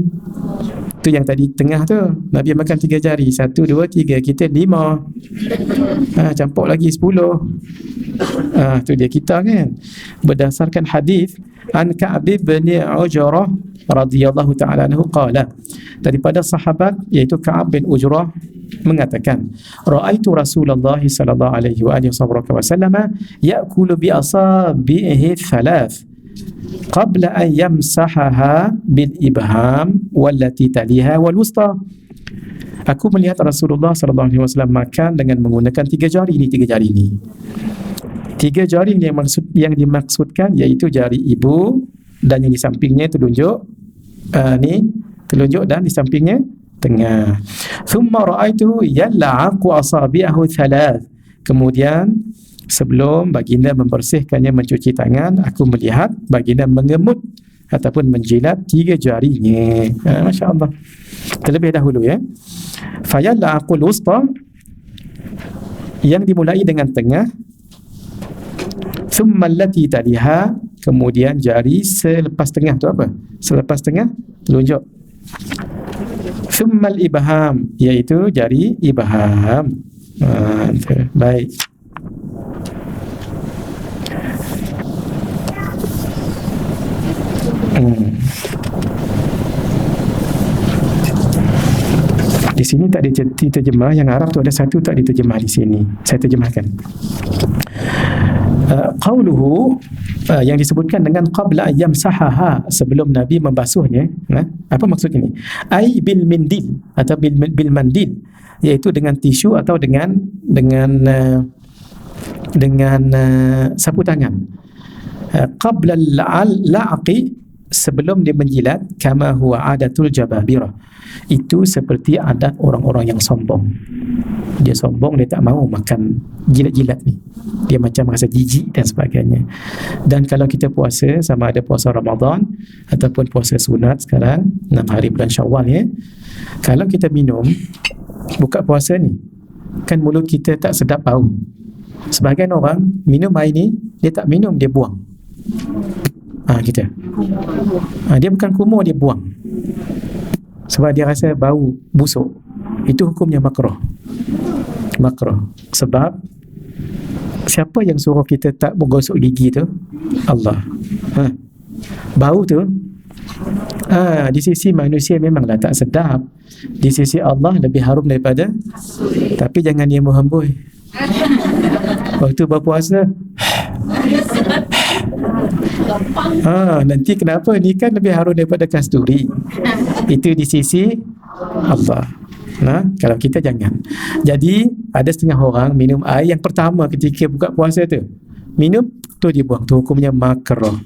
Tu yang tadi tengah tu, Nabi makan 3 jari. 1, 2, 3, kita 5. Campur lagi 10. Tu dia kita kan. Berdasarkan hadis an Ka'b bin Ujrah radhiyallahu ta'ala anhu qala, daripada sahabat iaitu Ka'ab bin Ujrah mengatakan, ra'aitu Rasulullah sallallahu alaihi wasallam ya'kulu bi asabihi thalath qabla an yamsahaha bil ibham wallati taliha wal wusta. Aku melihat Rasulullah sallallahu alaihi wasallam makan dengan menggunakan 3 jari ni, 3 jari ni. 3 jari yang dimaksudkan iaitu jari ibu, dan yang di sampingnya telunjuk, ni telunjuk, dan di sampingnya tengah. Thumma ra'aitu yal'aqu asabi'ahu thalath. Kemudian sebelum baginda membersihkannya, mencuci tangan, aku melihat baginda mengemut ataupun menjilat 3 jarinya. Masya Allah. Terlebih dahulu ya. Fayal'aqul wusta, yang dimulai dengan tengah, thumma allati taliha, kemudian jari selepas tengah tu apa? Selepas tengah telunjuk. Thumma al-ibham, iaitu jari ibham. Baik. Di sini tak diterjemah, yang Arab tu ada satu tak diterjemah di sini. Saya terjemahkan. Qauluhu, yang disebutkan dengan qabla ayyam sahaha, sebelum Nabi membasuhnya. Apa maksud ini? Ai bil mindil atau bil mandil, iaitu dengan tisu atau dengan sapu tangan. Qabla al-la'qi, sebelum dia menjilat, kama huwa adatul jababirah, itu seperti adat orang-orang yang sombong. Dia sombong, dia tak mahu makan jilat-jilat ni, dia macam rasa jijik dan sebagainya. Dan kalau kita puasa, sama ada puasa Ramadan ataupun puasa sunat sekarang 6 hari bulan Syawal ya, kalau kita minum buka puasa ni, kan mulut kita tak sedap bau. Sebahagian orang minum air ni, dia tak minum, dia buang. Kita dia bukan kumur, dia buang sebab dia rasa bau busuk. Itu hukumnya makruh. Sebab siapa yang suruh kita tak menggosok gigi tu? Allah. Bau tu di sisi manusia memanglah tak sedap, di sisi Allah lebih harum daripada. Tapi jangan dia menghembus waktu berpuasa. Nanti kenapa ni kan lebih harum daripada kasturi. Itu di sisi Allah. Kalau kita jangan. Jadi ada setengah orang minum air yang pertama ketika buka puasa tu, minum tu dia buang, tu hukumnya makruh.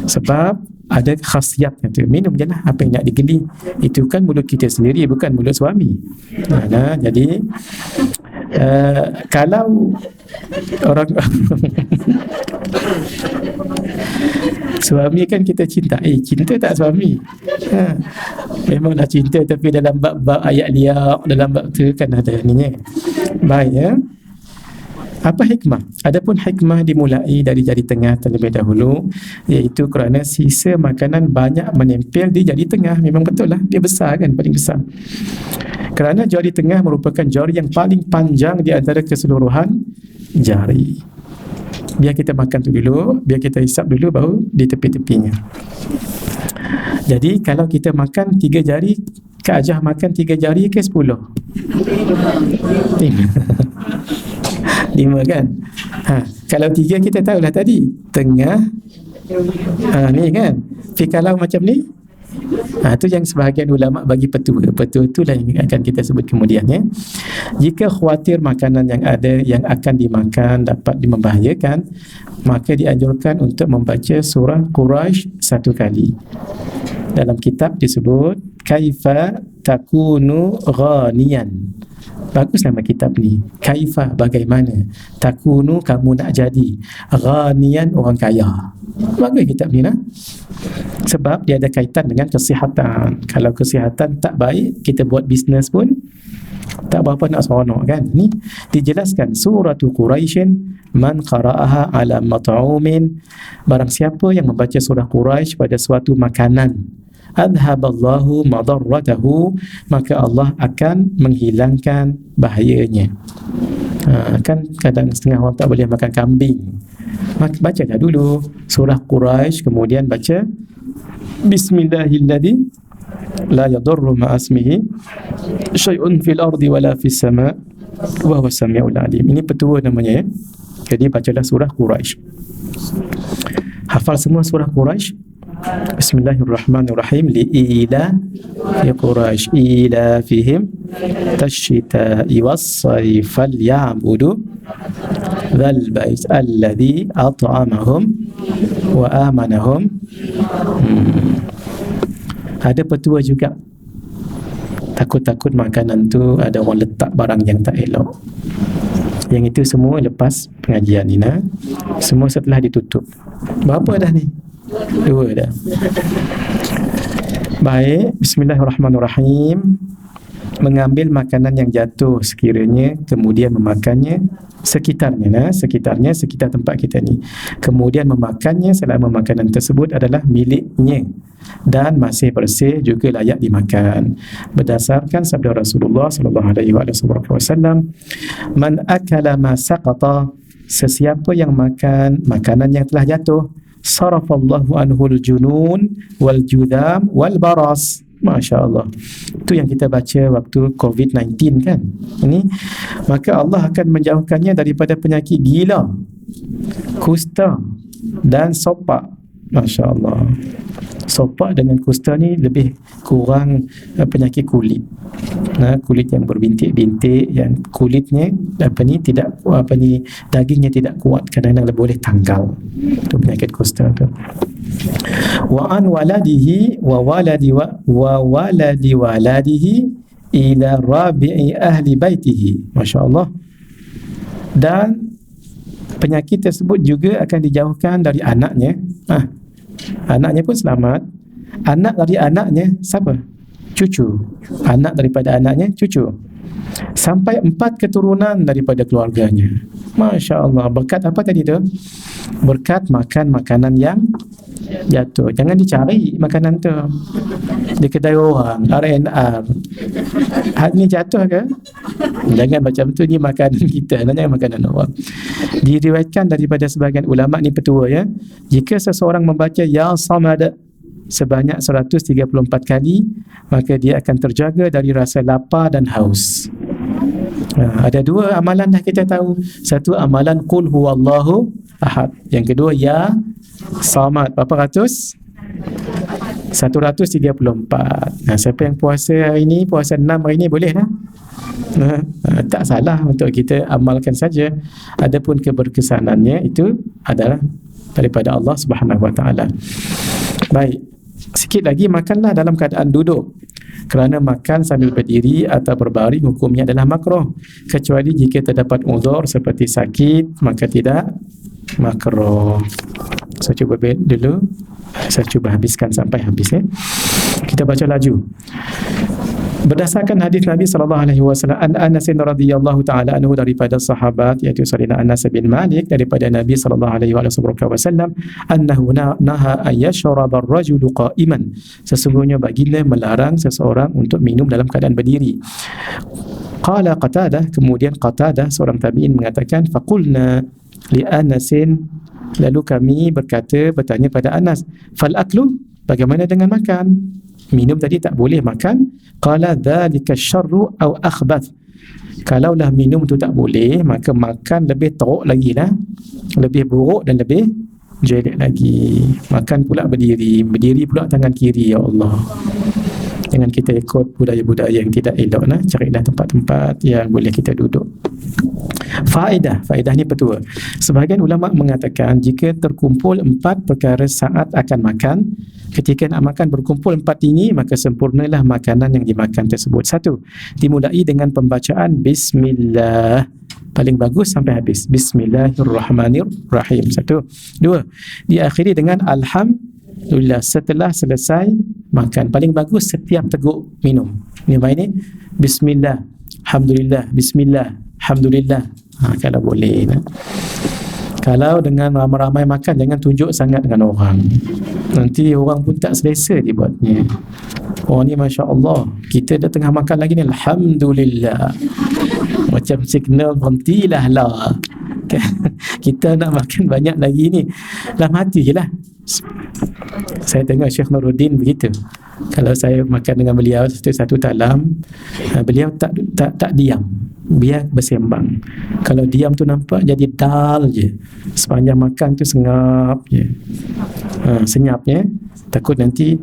Sebab ada khasiatnya tu. Minum je lah apa yang nak digeli. Itu kan mulut kita sendiri, bukan mulut suami. Jadi kalau orang suami kan kita cinta. Cinta tak suami? Memanglah cinta, tapi dalam bab ayat liaq, dalam bab tu kan ada ni. Baik ya. Apa hikmah? Adapun hikmah dimulai dari jari tengah terlebih dahulu, iaitu kerana sisa makanan banyak menempel di jari tengah. Memang betul lah, dia besar kan, paling besar. Kerana jari tengah merupakan jari yang paling panjang di antara keseluruhan jari. Biar kita makan tu dulu, biar kita hisap dulu, baru di tepi-tepinya. Jadi kalau kita makan 3 jari, Kak Ajah makan 3 jari ke 10? 5. 5 kan? Kalau 3 kita tahulah tadi, tengah, ni kan. Tapi kalau macam ni, tu yang sebahagian ulama bagi petua. Petua itulah yang akan kita sebut kemudian, ya. Jika khawatir makanan yang ada yang akan dimakan dapat membahayakan, maka dianjurkan untuk membaca surah Quraisy 1 kali. Dalam kitab disebut Kaifa Takunu Ghaniyan. Bagus nama kitab ni. Kaifa, bagaimana. Takunu, kamu nak jadi. Ghaniyan, orang kaya. Bagus kitab ni lah. Sebab dia ada kaitan dengan kesihatan. Kalau kesihatan tak baik, kita buat bisnes pun tak berapa nak seronok kan. Ni dijelaskan suratu Quraisyin man qara'aha ala mat'umin, barang siapa yang membaca surah Quraisy pada suatu makanan, adhaballahu madarratahu, maka Allah akan menghilangkan bahayanya. Kan kadang setengah orang tak boleh makan kambing, maka bacalah dulu surah Quraisy, kemudian baca bismillahilladzi la yadurru ma'asmihi syai'un fil ardi wala fis sama' wa huwas samiul alim. Ini petua namanya, ya. Jadi bacalah surah Quraisy. Hafal semua surah Quraisy. Bismillahirrahmanirrahim. Li'ila ya Quraisy ila fihim tasyita'i was-sayf falyabudu dzal bait alladzi at'amahum wa amanahum. Ada petua juga. Takut-takut makanan tu ada orang letak barang yang tak elok. Yang itu semua lepas pengajian ni, nah. Semua setelah ditutup. Berapa dah ni? 2 dah. Baik, bismillahirrahmanirrahim. Mengambil makanan yang jatuh sekiranya, kemudian memakannya sekitarnya, sekitar tempat kita ni. Kemudian memakannya selama makanan tersebut adalah miliknya dan masih bersih, juga layak dimakan. Berdasarkan sabda Rasulullah sallallahu alaihi wasallam, man akala ma saqata, sesiapa yang makan makanan yang telah jatuh, sarafallahu anhul junun wal judam wal baras. Masya Allah. Itu yang kita baca waktu COVID-19 kan. Ini, maka Allah akan menjauhkannya daripada penyakit gila, kusta dan sopak. Masya Allah. Sopak dengan kusta ni lebih kurang penyakit kulit. Kulit yang berbintik-bintik, yang kulitnya dagingnya tidak kuat, kadang-kadang boleh tanggal. Itu penyakit kusta tu. Wa an waladihi wa waladi waladihi ila rabi'i ahli baitihi. Masya Allah. Dan penyakit tersebut juga akan dijauhkan dari anaknya. Anaknya pun selamat. Anak dari anaknya siapa? Cucu. Anak daripada anaknya cucu. Sampai 4 keturunan daripada keluarganya. Masya Allah. Berkat apa tadi tu? Berkat makan makanan yang jatuh. Jangan dicari makanan tu di kedai orang, R&R. Ni jatuh ke? Jangan macam tu, ni makanan kita, jangan makanan orang. Diriwayatkan daripada sebahagian ulama, ni petua, ya. Jika seseorang membaca Ya Samad sebanyak 134 kali, maka dia akan terjaga dari rasa lapar dan haus. Ada 2 amalan dah kita tahu. Satu amalan Qul huwallahu ahad. Yang kedua Ya Samad. Berapa ratus? 134. Siapa yang puasa hari ni, puasa 6 hari ni, boleh lah. Tak salah untuk kita amalkan saja. Adapun keberkesanannya itu adalah daripada Allah Subhanahu Wa Taala. Baik, sikit lagi, makanlah dalam keadaan duduk. Kerana makan sambil berdiri atau berbaring hukumnya adalah makruh, kecuali jika terdapat uzur seperti sakit, maka tidak makruh. Saya cuba dulu. Saya cuba habiskan sampai habis, ya. Kita baca laju. Berdasarkan hadis Nabi sallallahu alaihi wasallam, an Anas radhiyallahu taala anhu, daripada sahabat iaitu Sayyidina Anas bin Malik, daripada Nabi sallallahu alaihi wasallam, annahu naha ayyashraba ar-rajulu qa'iman, sesungguhnya baginda melarang seseorang untuk minum dalam keadaan berdiri. Qala Qatadah, kemudian Qatadah seorang tabi'in mengatakan, faqulna li Anasin, lalu kami bertanya pada Anas, fal aklu, bagaimana dengan makan? Minum tadi tak boleh, makan. Qala dzalika syarru aw akhbath, kalaulah minum tu tak boleh, maka makan lebih teruk lagi lah, lebih buruk dan lebih jelek lagi. Makan pula berdiri pula tangan kiri. Ya Allah, jangan kita ikut budaya-budaya yang tidak elok lah. Carilah tempat-tempat yang boleh kita duduk. Faedah ni petua. Sebahagian ulama mengatakan jika terkumpul 4 perkara saat akan makan, ketika nak makan berkumpul 4 ini, maka sempurnalah makanan yang dimakan tersebut. 1. Dimulai dengan pembacaan Bismillah, paling bagus sampai habis, Bismillahirrahmanirrahim. 1. 2. Diakhiri dengan Alhamdulillah setelah selesai makan. Paling bagus setiap teguk minum. Ini Bismillah, Alhamdulillah, Bismillah, Alhamdulillah. Kalau boleh. Kalau dengan ramai-ramai makan, jangan tunjuk sangat dengan orang. Nanti orang pun tak selesa dia buatnya. Oh ni Masya Allah, kita dah tengah makan lagi ni, Alhamdulillah. Macam signal berhentilah lah. Kita nak makan banyak lagi ni. Dalam hati je lah. Saya tengok Syekh Nuruddin begitu. Kalau saya makan dengan beliau satu talam, beliau tak diam, biar bersembang. Kalau diam tu nampak jadi dal je. Sepanjang makan tu sengap je, senyapnya. Takut nanti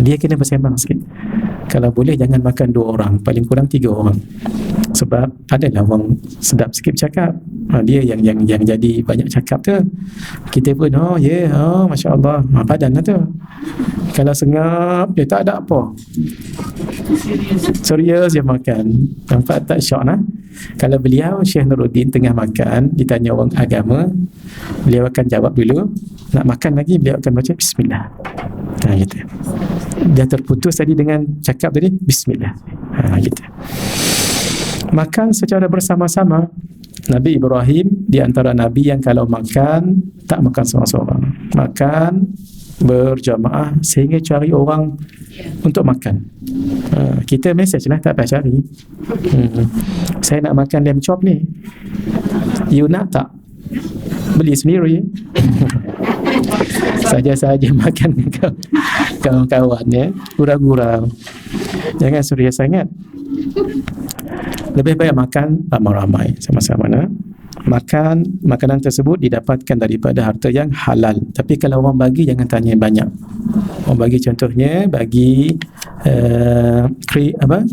dia kena bersembang sikit. Kalau boleh jangan makan 2 orang, paling kurang 3 orang. Sebab adalah orang sedap sikit bercakap, dia yang jadi banyak cakap tu. Kita pun Masya Allah, padan lah tu. Kalau sengap dia tak ada apa, serius dia makan. Nampak tak syok lah. Kalau beliau Syekh Nuruddin tengah makan, ditanya orang agama, beliau akan jawab dulu. Nak makan lagi, beliau akan baca Bismillah. Gitu. Dia terputus tadi dengan cakap tadi Bismillah. Gitu. Makan secara bersama-sama. Nabi Ibrahim di antara Nabi yang kalau makan tak makan seorang-seorang, makan berjamaah sehingga cari orang untuk makan. Kita message lah, tak payah cari. Saya nak makan lamb chop ni, you nak tak? Beli sendiri. Saja-saja makan kawan-kawan ya, gurau-gurau. Jangan suria sangat. Lebih baik makan ramai-ramai sama-sama. Makan makanan tersebut didapatkan daripada harta yang halal. Tapi kalau orang bagi, jangan tanya banyak. Orang bagi contohnya bagi cream apa?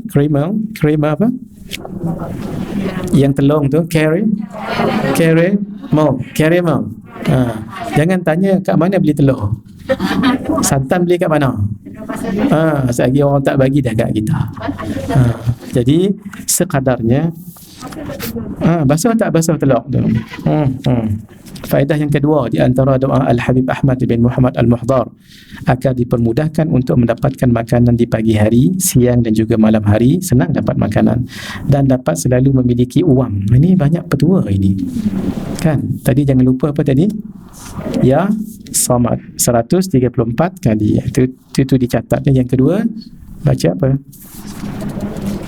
Yang telung tu caramel. Jangan tanya kat mana beli telur. Santan beli kat mana? Selagi orang tak bagi dah kat kita. Jadi sekadarnya. Basuh tak basuh telur tu? Faedah yang kedua, di antara doa Al-Habib Ahmad bin Muhammad Al-Muhdar, akan dipermudahkan untuk mendapatkan makanan di pagi hari, siang dan juga malam hari. Senang dapat makanan dan dapat selalu memiliki uang. Ini banyak petua ini kan. Tadi jangan lupa apa tadi? Ya Samad 134 kali. Itu dicatatnya. Yang kedua, baca apa?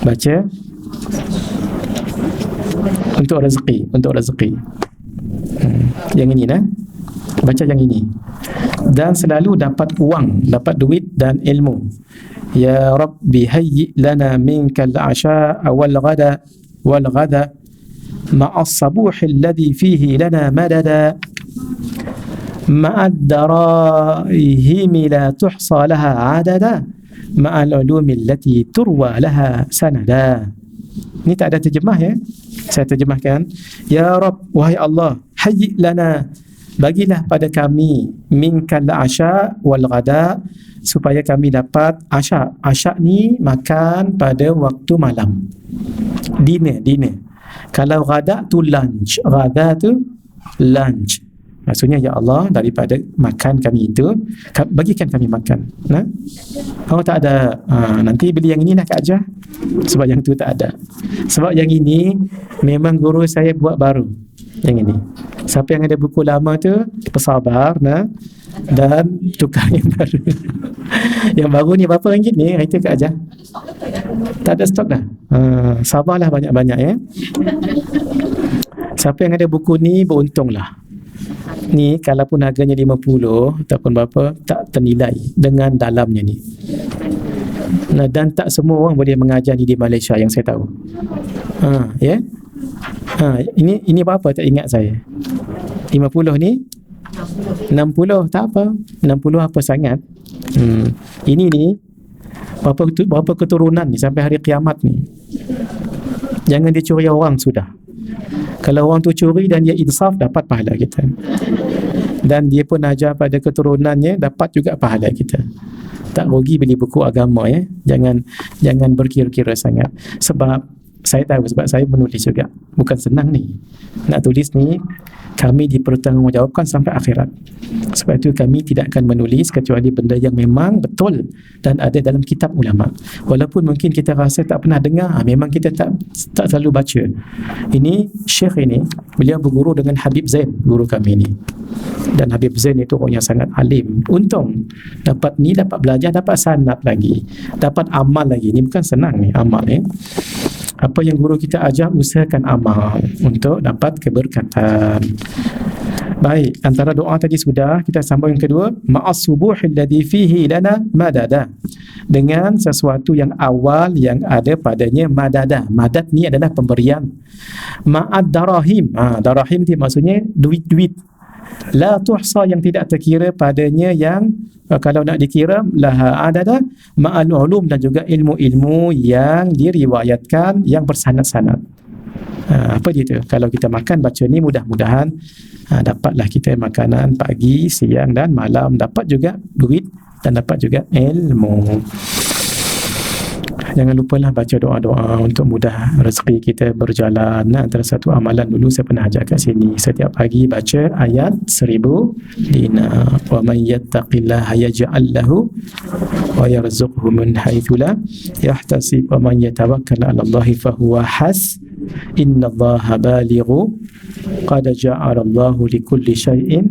Baca untuk rezeki. Yang ini lah, baca yang ini. Dan selalu dapat uang, dapat duit dan ilmu. Ya Rabbi hayyi lana minkal asha wal ghada ma'as sabuh alladhi fihi lana madada ma'ad darahimi la tuhsa laha adada ma'al ulumi allati turwa laha sanada. Ini tak ada terjemah ya, saya terjemahkan. Ya Rabb, wahai Allah, hayyi lana, bagilah pada kami, minkal asya wal ghada, supaya kami dapat asya. Asya ni makan pada waktu malam, dinner. Kalau ghada tu lunch, ghada tu lunch. Maksudnya, ya Allah, daripada makan kami itu, bagikan kami makan. Nah, oh tak ada, nanti beli yang ini lah Kak Ajah. Sebab yang tu tak ada. Sebab yang ini memang guru saya buat baru. Yang ini. Siapa yang ada buku lama tu, bersabar, nah, dan tukar yang baru. Yang baru ni berapa ringgit ni? Itu Kak Ajah. Tak ada stok dah. Sabarlah banyak-banyak ya. Siapa yang ada buku ni beruntunglah. Ni kalau pun harganya 50 ataupun berapa, tak ternilai dengan dalamnya ni. Nah, dan tak semua orang boleh mengajar ni di Malaysia yang saya tahu. Ya. Ini berapa tak ingat saya. 50 ni 60 tak apa. 60 apa sangat. Ini ni berapa keturunan ni sampai hari kiamat ni. Jangan dicuri orang sudah. Kalau orang tu curi dan dia insaf, dapat pahala kita. Dan dia pun ajar pada keturunannya, dapat juga pahala kita. Tak rugi beli buku agama ya. Jangan berkira-kira sangat. Sebab saya tahu, sebab saya menulis juga. Bukan senang ni. Nak tulis ni, kami dipertanggungjawabkan sampai akhirat. Sebab itu kami tidak akan menulis kecuali benda yang memang betul dan ada dalam kitab ulama. Walaupun mungkin kita rasa tak pernah dengar, memang kita tak selalu baca. Ini Syekh ini, beliau berguru dengan Habib Zain, guru kami ni. Dan Habib Zain itu orang yang sangat alim. Untung dapat belajar, dapat sanad lagi, dapat amal lagi. Ini bukan senang ni amal ni. Apa yang guru kita ajar, usahakan amal untuk dapat keberkatan. Baik, antara doa tadi sudah, kita sambung yang kedua. Ma'as subuhil ladzi fihi lana madada. Dengan sesuatu yang awal yang ada padanya madada. Madad ni adalah pemberian. Ma'ad darahim. Darahim ni maksudnya duit-duit. La tuhsa, yang tidak terkira padanya, yang kalau nak dikira laha adada, ma'al ulum, dan juga ilmu-ilmu yang diriwayatkan yang bersanad-sanad. Apa dia tu? Kalau kita makan baca ni, mudah-mudahan dapatlah kita makanan pagi, siang dan malam, dapat juga duit dan dapat juga ilmu. Jangan lupalah baca doa-doa untuk mudah rezeki kita berjalan. Antara satu amalan dulu saya pernah ajak kat sini, setiap pagi baca ayat 1000 dinar. Wa man yattaqillaha yaj'al lahu wa yarzuqhu min haitsu la yahtasib wa man yatawakkal 'ala Allahi fa huwa innallaha balighu qad ja'ala Allahu likulli syai'in.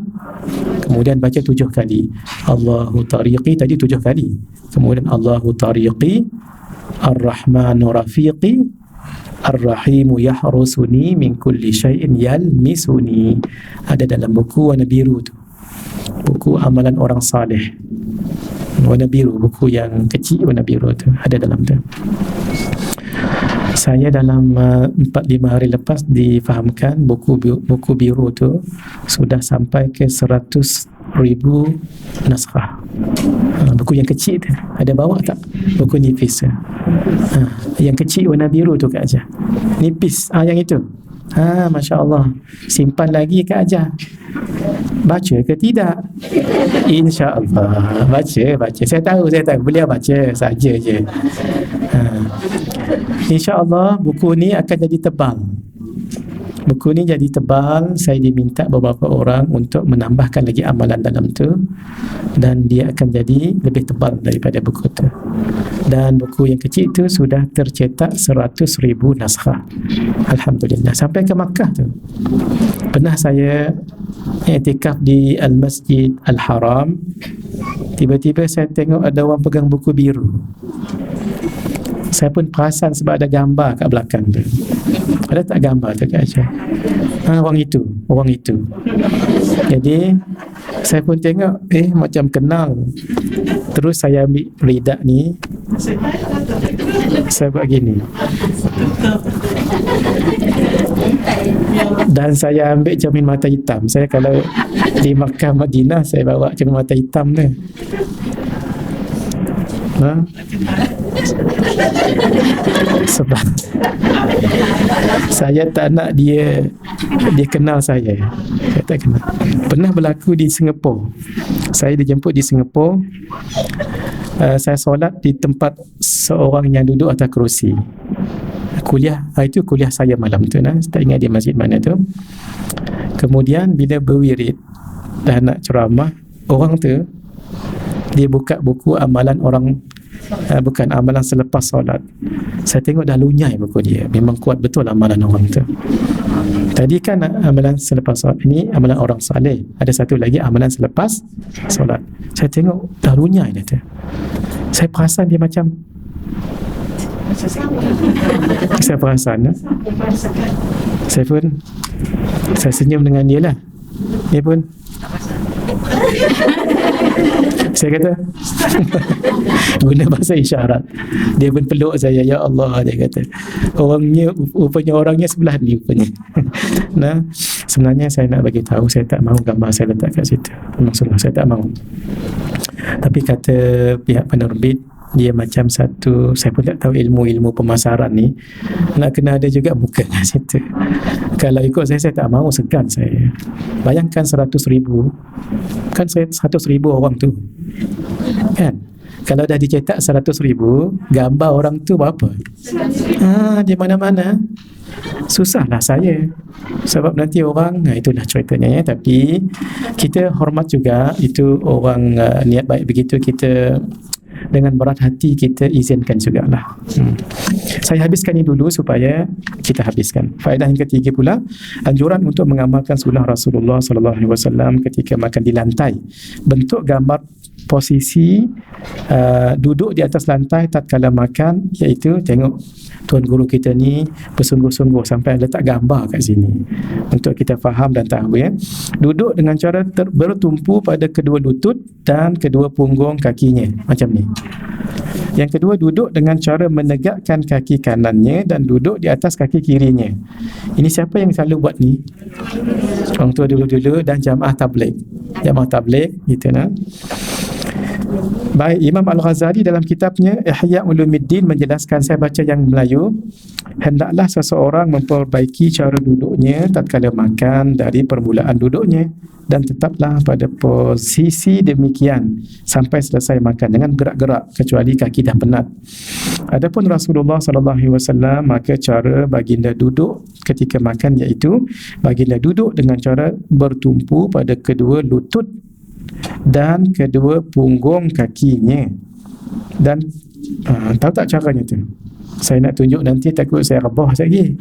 Kemudian baca 7 kali. Allahu tariqi, tadi 7 kali. Kemudian Allahu tariqi, Ar-Rahmanu Rafiqi, Ar-Rahimu Yahrusuni min kulli syai'in yalmisuni. Ada dalam buku warna biru tu, buku amalan orang saleh, warna biru, buku yang kecil warna biru tu, ada dalam tu. Saya dalam 4-5 hari lepas difahamkan buku biru tu sudah sampai ke 100,000 naskah. Buku yang kecil tu ada bawa tak? Buku nipis tu. Yang kecil warna biru tu Kak Ajah, nipis. Yang itu, Masya Allah, simpan lagi Kak Ajah. Baca ke tidak? Insya Allah baca. Saya tahu beliau baca saja je. Insya Allah buku ni akan jadi tebal. Buku ni jadi tebal. Saya diminta beberapa orang untuk menambahkan lagi amalan dalam tu, dan dia akan jadi lebih tebal daripada buku tu. Dan buku yang kecil tu sudah tercetak 100,000 naskah. Alhamdulillah. Sampai ke Makkah tu, pernah saya i'tikaf di Al-Masjid Al-Haram. Tiba-tiba saya tengok ada orang pegang buku biru. Saya pun perasan sebab ada gambar kat belakang tu. Ada tak gambar tu Kak Aisyah? Orang itu. Jadi saya pun tengok, macam kenal. Terus saya ambil ridak ni, saya buat gini, dan saya ambil cermin mata hitam. Saya kalau di Makkah Madinah, saya bawa cermin mata hitam ni. Sebab saya tak nak dia kenal saya. Saya tak kenal. Pernah berlaku di Singapura. Saya dijemput di Singapura. Saya solat di tempat seorang yang duduk atas kerusi. kuliah, itu kuliah saya malam tu, tak ingat di masjid mana tu. Kemudian bila berwirid dah nak ceramah, orang tu dia buka buku amalan orang, bukan amalan selepas solat. Saya tengok dah lunyai buku dia. Memang kuat betul amalan orang tu. Tadi kan amalan selepas solat, ini amalan orang saleh. Ada satu lagi amalan selepas solat. Saya tengok dah lunyai dia tu. Saya perasan dia macam, saya perasan, saya pun, saya senyum dengan dia lah. Dia pun, saya kata guna bahasa isyarat, dia pun peluk saya, ya Allah, dia kata. Orangnya sebelah ni rupanya. Nah, sebenarnya saya nak bagi tahu, saya tak mahu gambar saya letak kat situ. Maksudnya saya tak mahu. Tapi kata pihak penerbit, dia macam satu, saya pun tak tahu ilmu pemasaran ni, nak kena ada juga muka kat situ. Kalau ikut saya tak mahu, segan saya. Bayangkan 100,000, kan 100,000 orang tu, kan? Kalau dah dicetak 100,000, gambar orang tu berapa? Di mana-mana. Susahlah saya, sebab nanti orang, itulah ceritanya ya. Tapi kita hormat juga, itu orang niat baik begitu, kita dengan berat hati kita izinkan jugalah. Saya habiskan ini dulu supaya kita habiskan. Faedah yang ketiga pula, anjuran untuk mengamalkan sunnah Rasulullah SAW ketika makan di lantai. Bentuk gambar posisi duduk di atas lantai tatkala makan, iaitu tengok tuan guru kita ni bersungguh-sungguh sampai letak gambar kat sini untuk kita faham dan tahu ya. Duduk dengan cara bertumpu pada kedua lutut dan kedua punggung kakinya, macam ni. Yang kedua, duduk dengan cara menegakkan kaki kanannya dan duduk di atas kaki kirinya. Ini siapa yang selalu buat ni? Orang tua dulu-dulu dan jamaah tabligh. Jamaah tabligh gitu nah. Baik, Imam Al-Ghazali dalam kitabnya Ihya Ulumuddin menjelaskan, saya baca yang Melayu, hendaklah seseorang memperbaiki cara duduknya tatkala makan dari permulaan duduknya dan tetaplah pada posisi demikian sampai selesai makan, jangan gerak-gerak kecuali kaki dah penat. Adapun Rasulullah SAW, maka cara baginda duduk ketika makan iaitu baginda duduk dengan cara bertumpu pada kedua lutut dan kedua punggung kakinya. Dan tahu tak caranya tu? Saya nak tunjuk nanti, takut saya rebah lagi.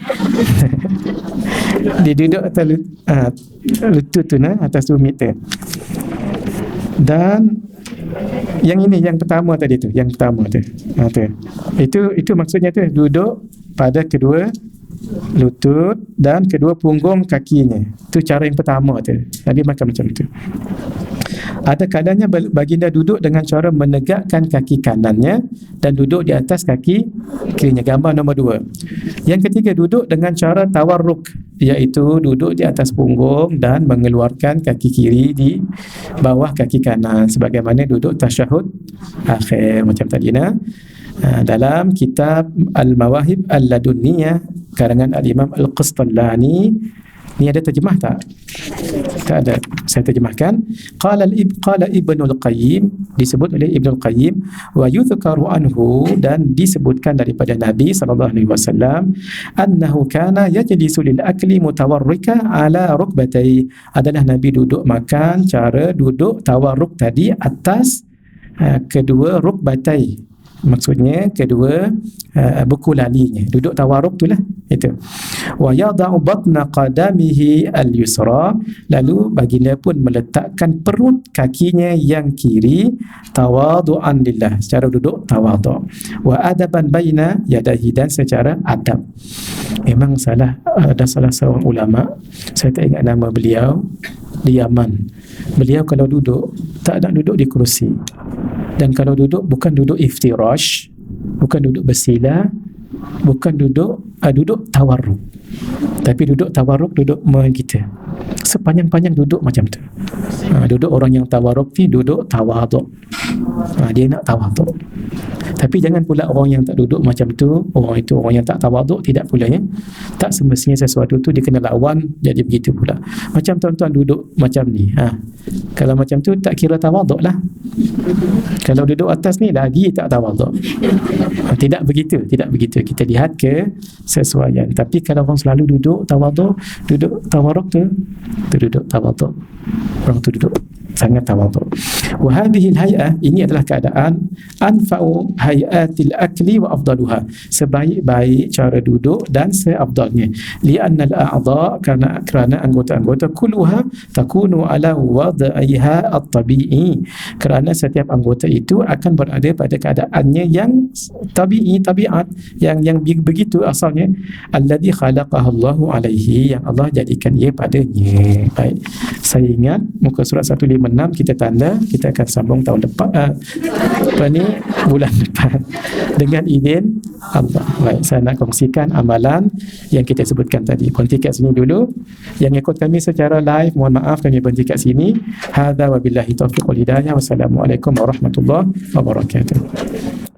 Dia duduk atas lutut tu atas tumit tu. Dan yang ini, yang pertama tadi tu, yang pertama tu. Itu maksudnya tu, duduk pada kedua lutut dan kedua punggung kakinya. Itu cara yang pertama tu. Nabi makan macam tu. Ada kalanya baginda duduk dengan cara menegakkan kaki kanannya dan duduk di atas kaki kirinya. Gambar nombor 2. Yang ketiga, duduk dengan cara tawarruk, iaitu duduk di atas punggung dan mengeluarkan kaki kiri di bawah kaki kanan sebagaimana duduk tasyahud akhir macam tadi dalam kitab Al-Mawahib Al-Ladunniyah karangan Al-Imam Al-Qastallani. Ni ada terjemah tak? Tak ada. Saya terjemahkan. Qala Ibnul Qayyim, disebut oleh Ibnul Qayyim, wa yudhkaru anhu, dan disebutkan daripada Nabi SAW, annahu kana yajlisu lil akli mutawarrika ala rukbatai. Adalah Nabi duduk makan cara duduk tawarruk tadi atas kedua rukbatai. Maksudnya kedua buku lalinya, duduk tawarruk itulah itu. Wa yada'u batna qadamihi al-yusra, lalu baginda pun meletakkan perut kakinya yang kiri tawadu'an lillah, secara duduk tawadhu', wa adaban baina yadayhi, dan secara adab. Memang ada salah seorang ulama, saya tak ingat nama beliau, di Yaman. Beliau kalau duduk tak nak duduk di kerusi, dan kalau duduk bukan duduk iftirash, bukan duduk bersila, bukan duduk tawarruk, tapi duduk tawarruk, duduk kita sepanjang-panjang duduk macam tu. Duduk orang yang tawarruk ni duduk tawaduk. Dia nak tawaduk. Tapi jangan pula orang yang tak duduk macam tu, orang itu orang yang tak tawaduk, tidak pula ya. Tak semestinya sesuatu tu dia kena lawan jadi begitu pula. Macam tuan-tuan duduk macam ni. Kalau macam tu tak kira tawaduk lah. Kalau duduk atas ni lagi tak tawaduk. Tidak begitu kita lihat kesesuaian. Tapi kalau orang selalu duduk tawaduk, duduk tawaruk tu duduk tawaduk, orang tu duduk sangat tawaduk. Wa hadhihi al-hay'ah, ini adalah keadaan anfa'u hay'atil akli wa afdaluha, sebaik-baik cara duduk dan seafdalnya. Li'anna al-a'dha, kerana anggota-anggota kulluha takunu ala wad'iha at-tabi'i, kerana setiap anggota itu akan berada pada keadaannya yang tabiat, yang begitu asalnya, alladhi khalaqahu Allahu alaihi, yang Allah jadikan ia padanya. Baik, saya ingat muka surat 156 kita tanda, kita akan sambung tahun depan, bulan depan dengan izin Allah. Baik, saya nak kongsikan amalan yang kita sebutkan tadi. Berhenti kat sini dulu. Yang ikut kami secara live, mohon maaf kami berhenti kat sini. Hadza wa billahi taufiq wal hidayah. Wassalamualaikum warahmatullahi wabarakatuh.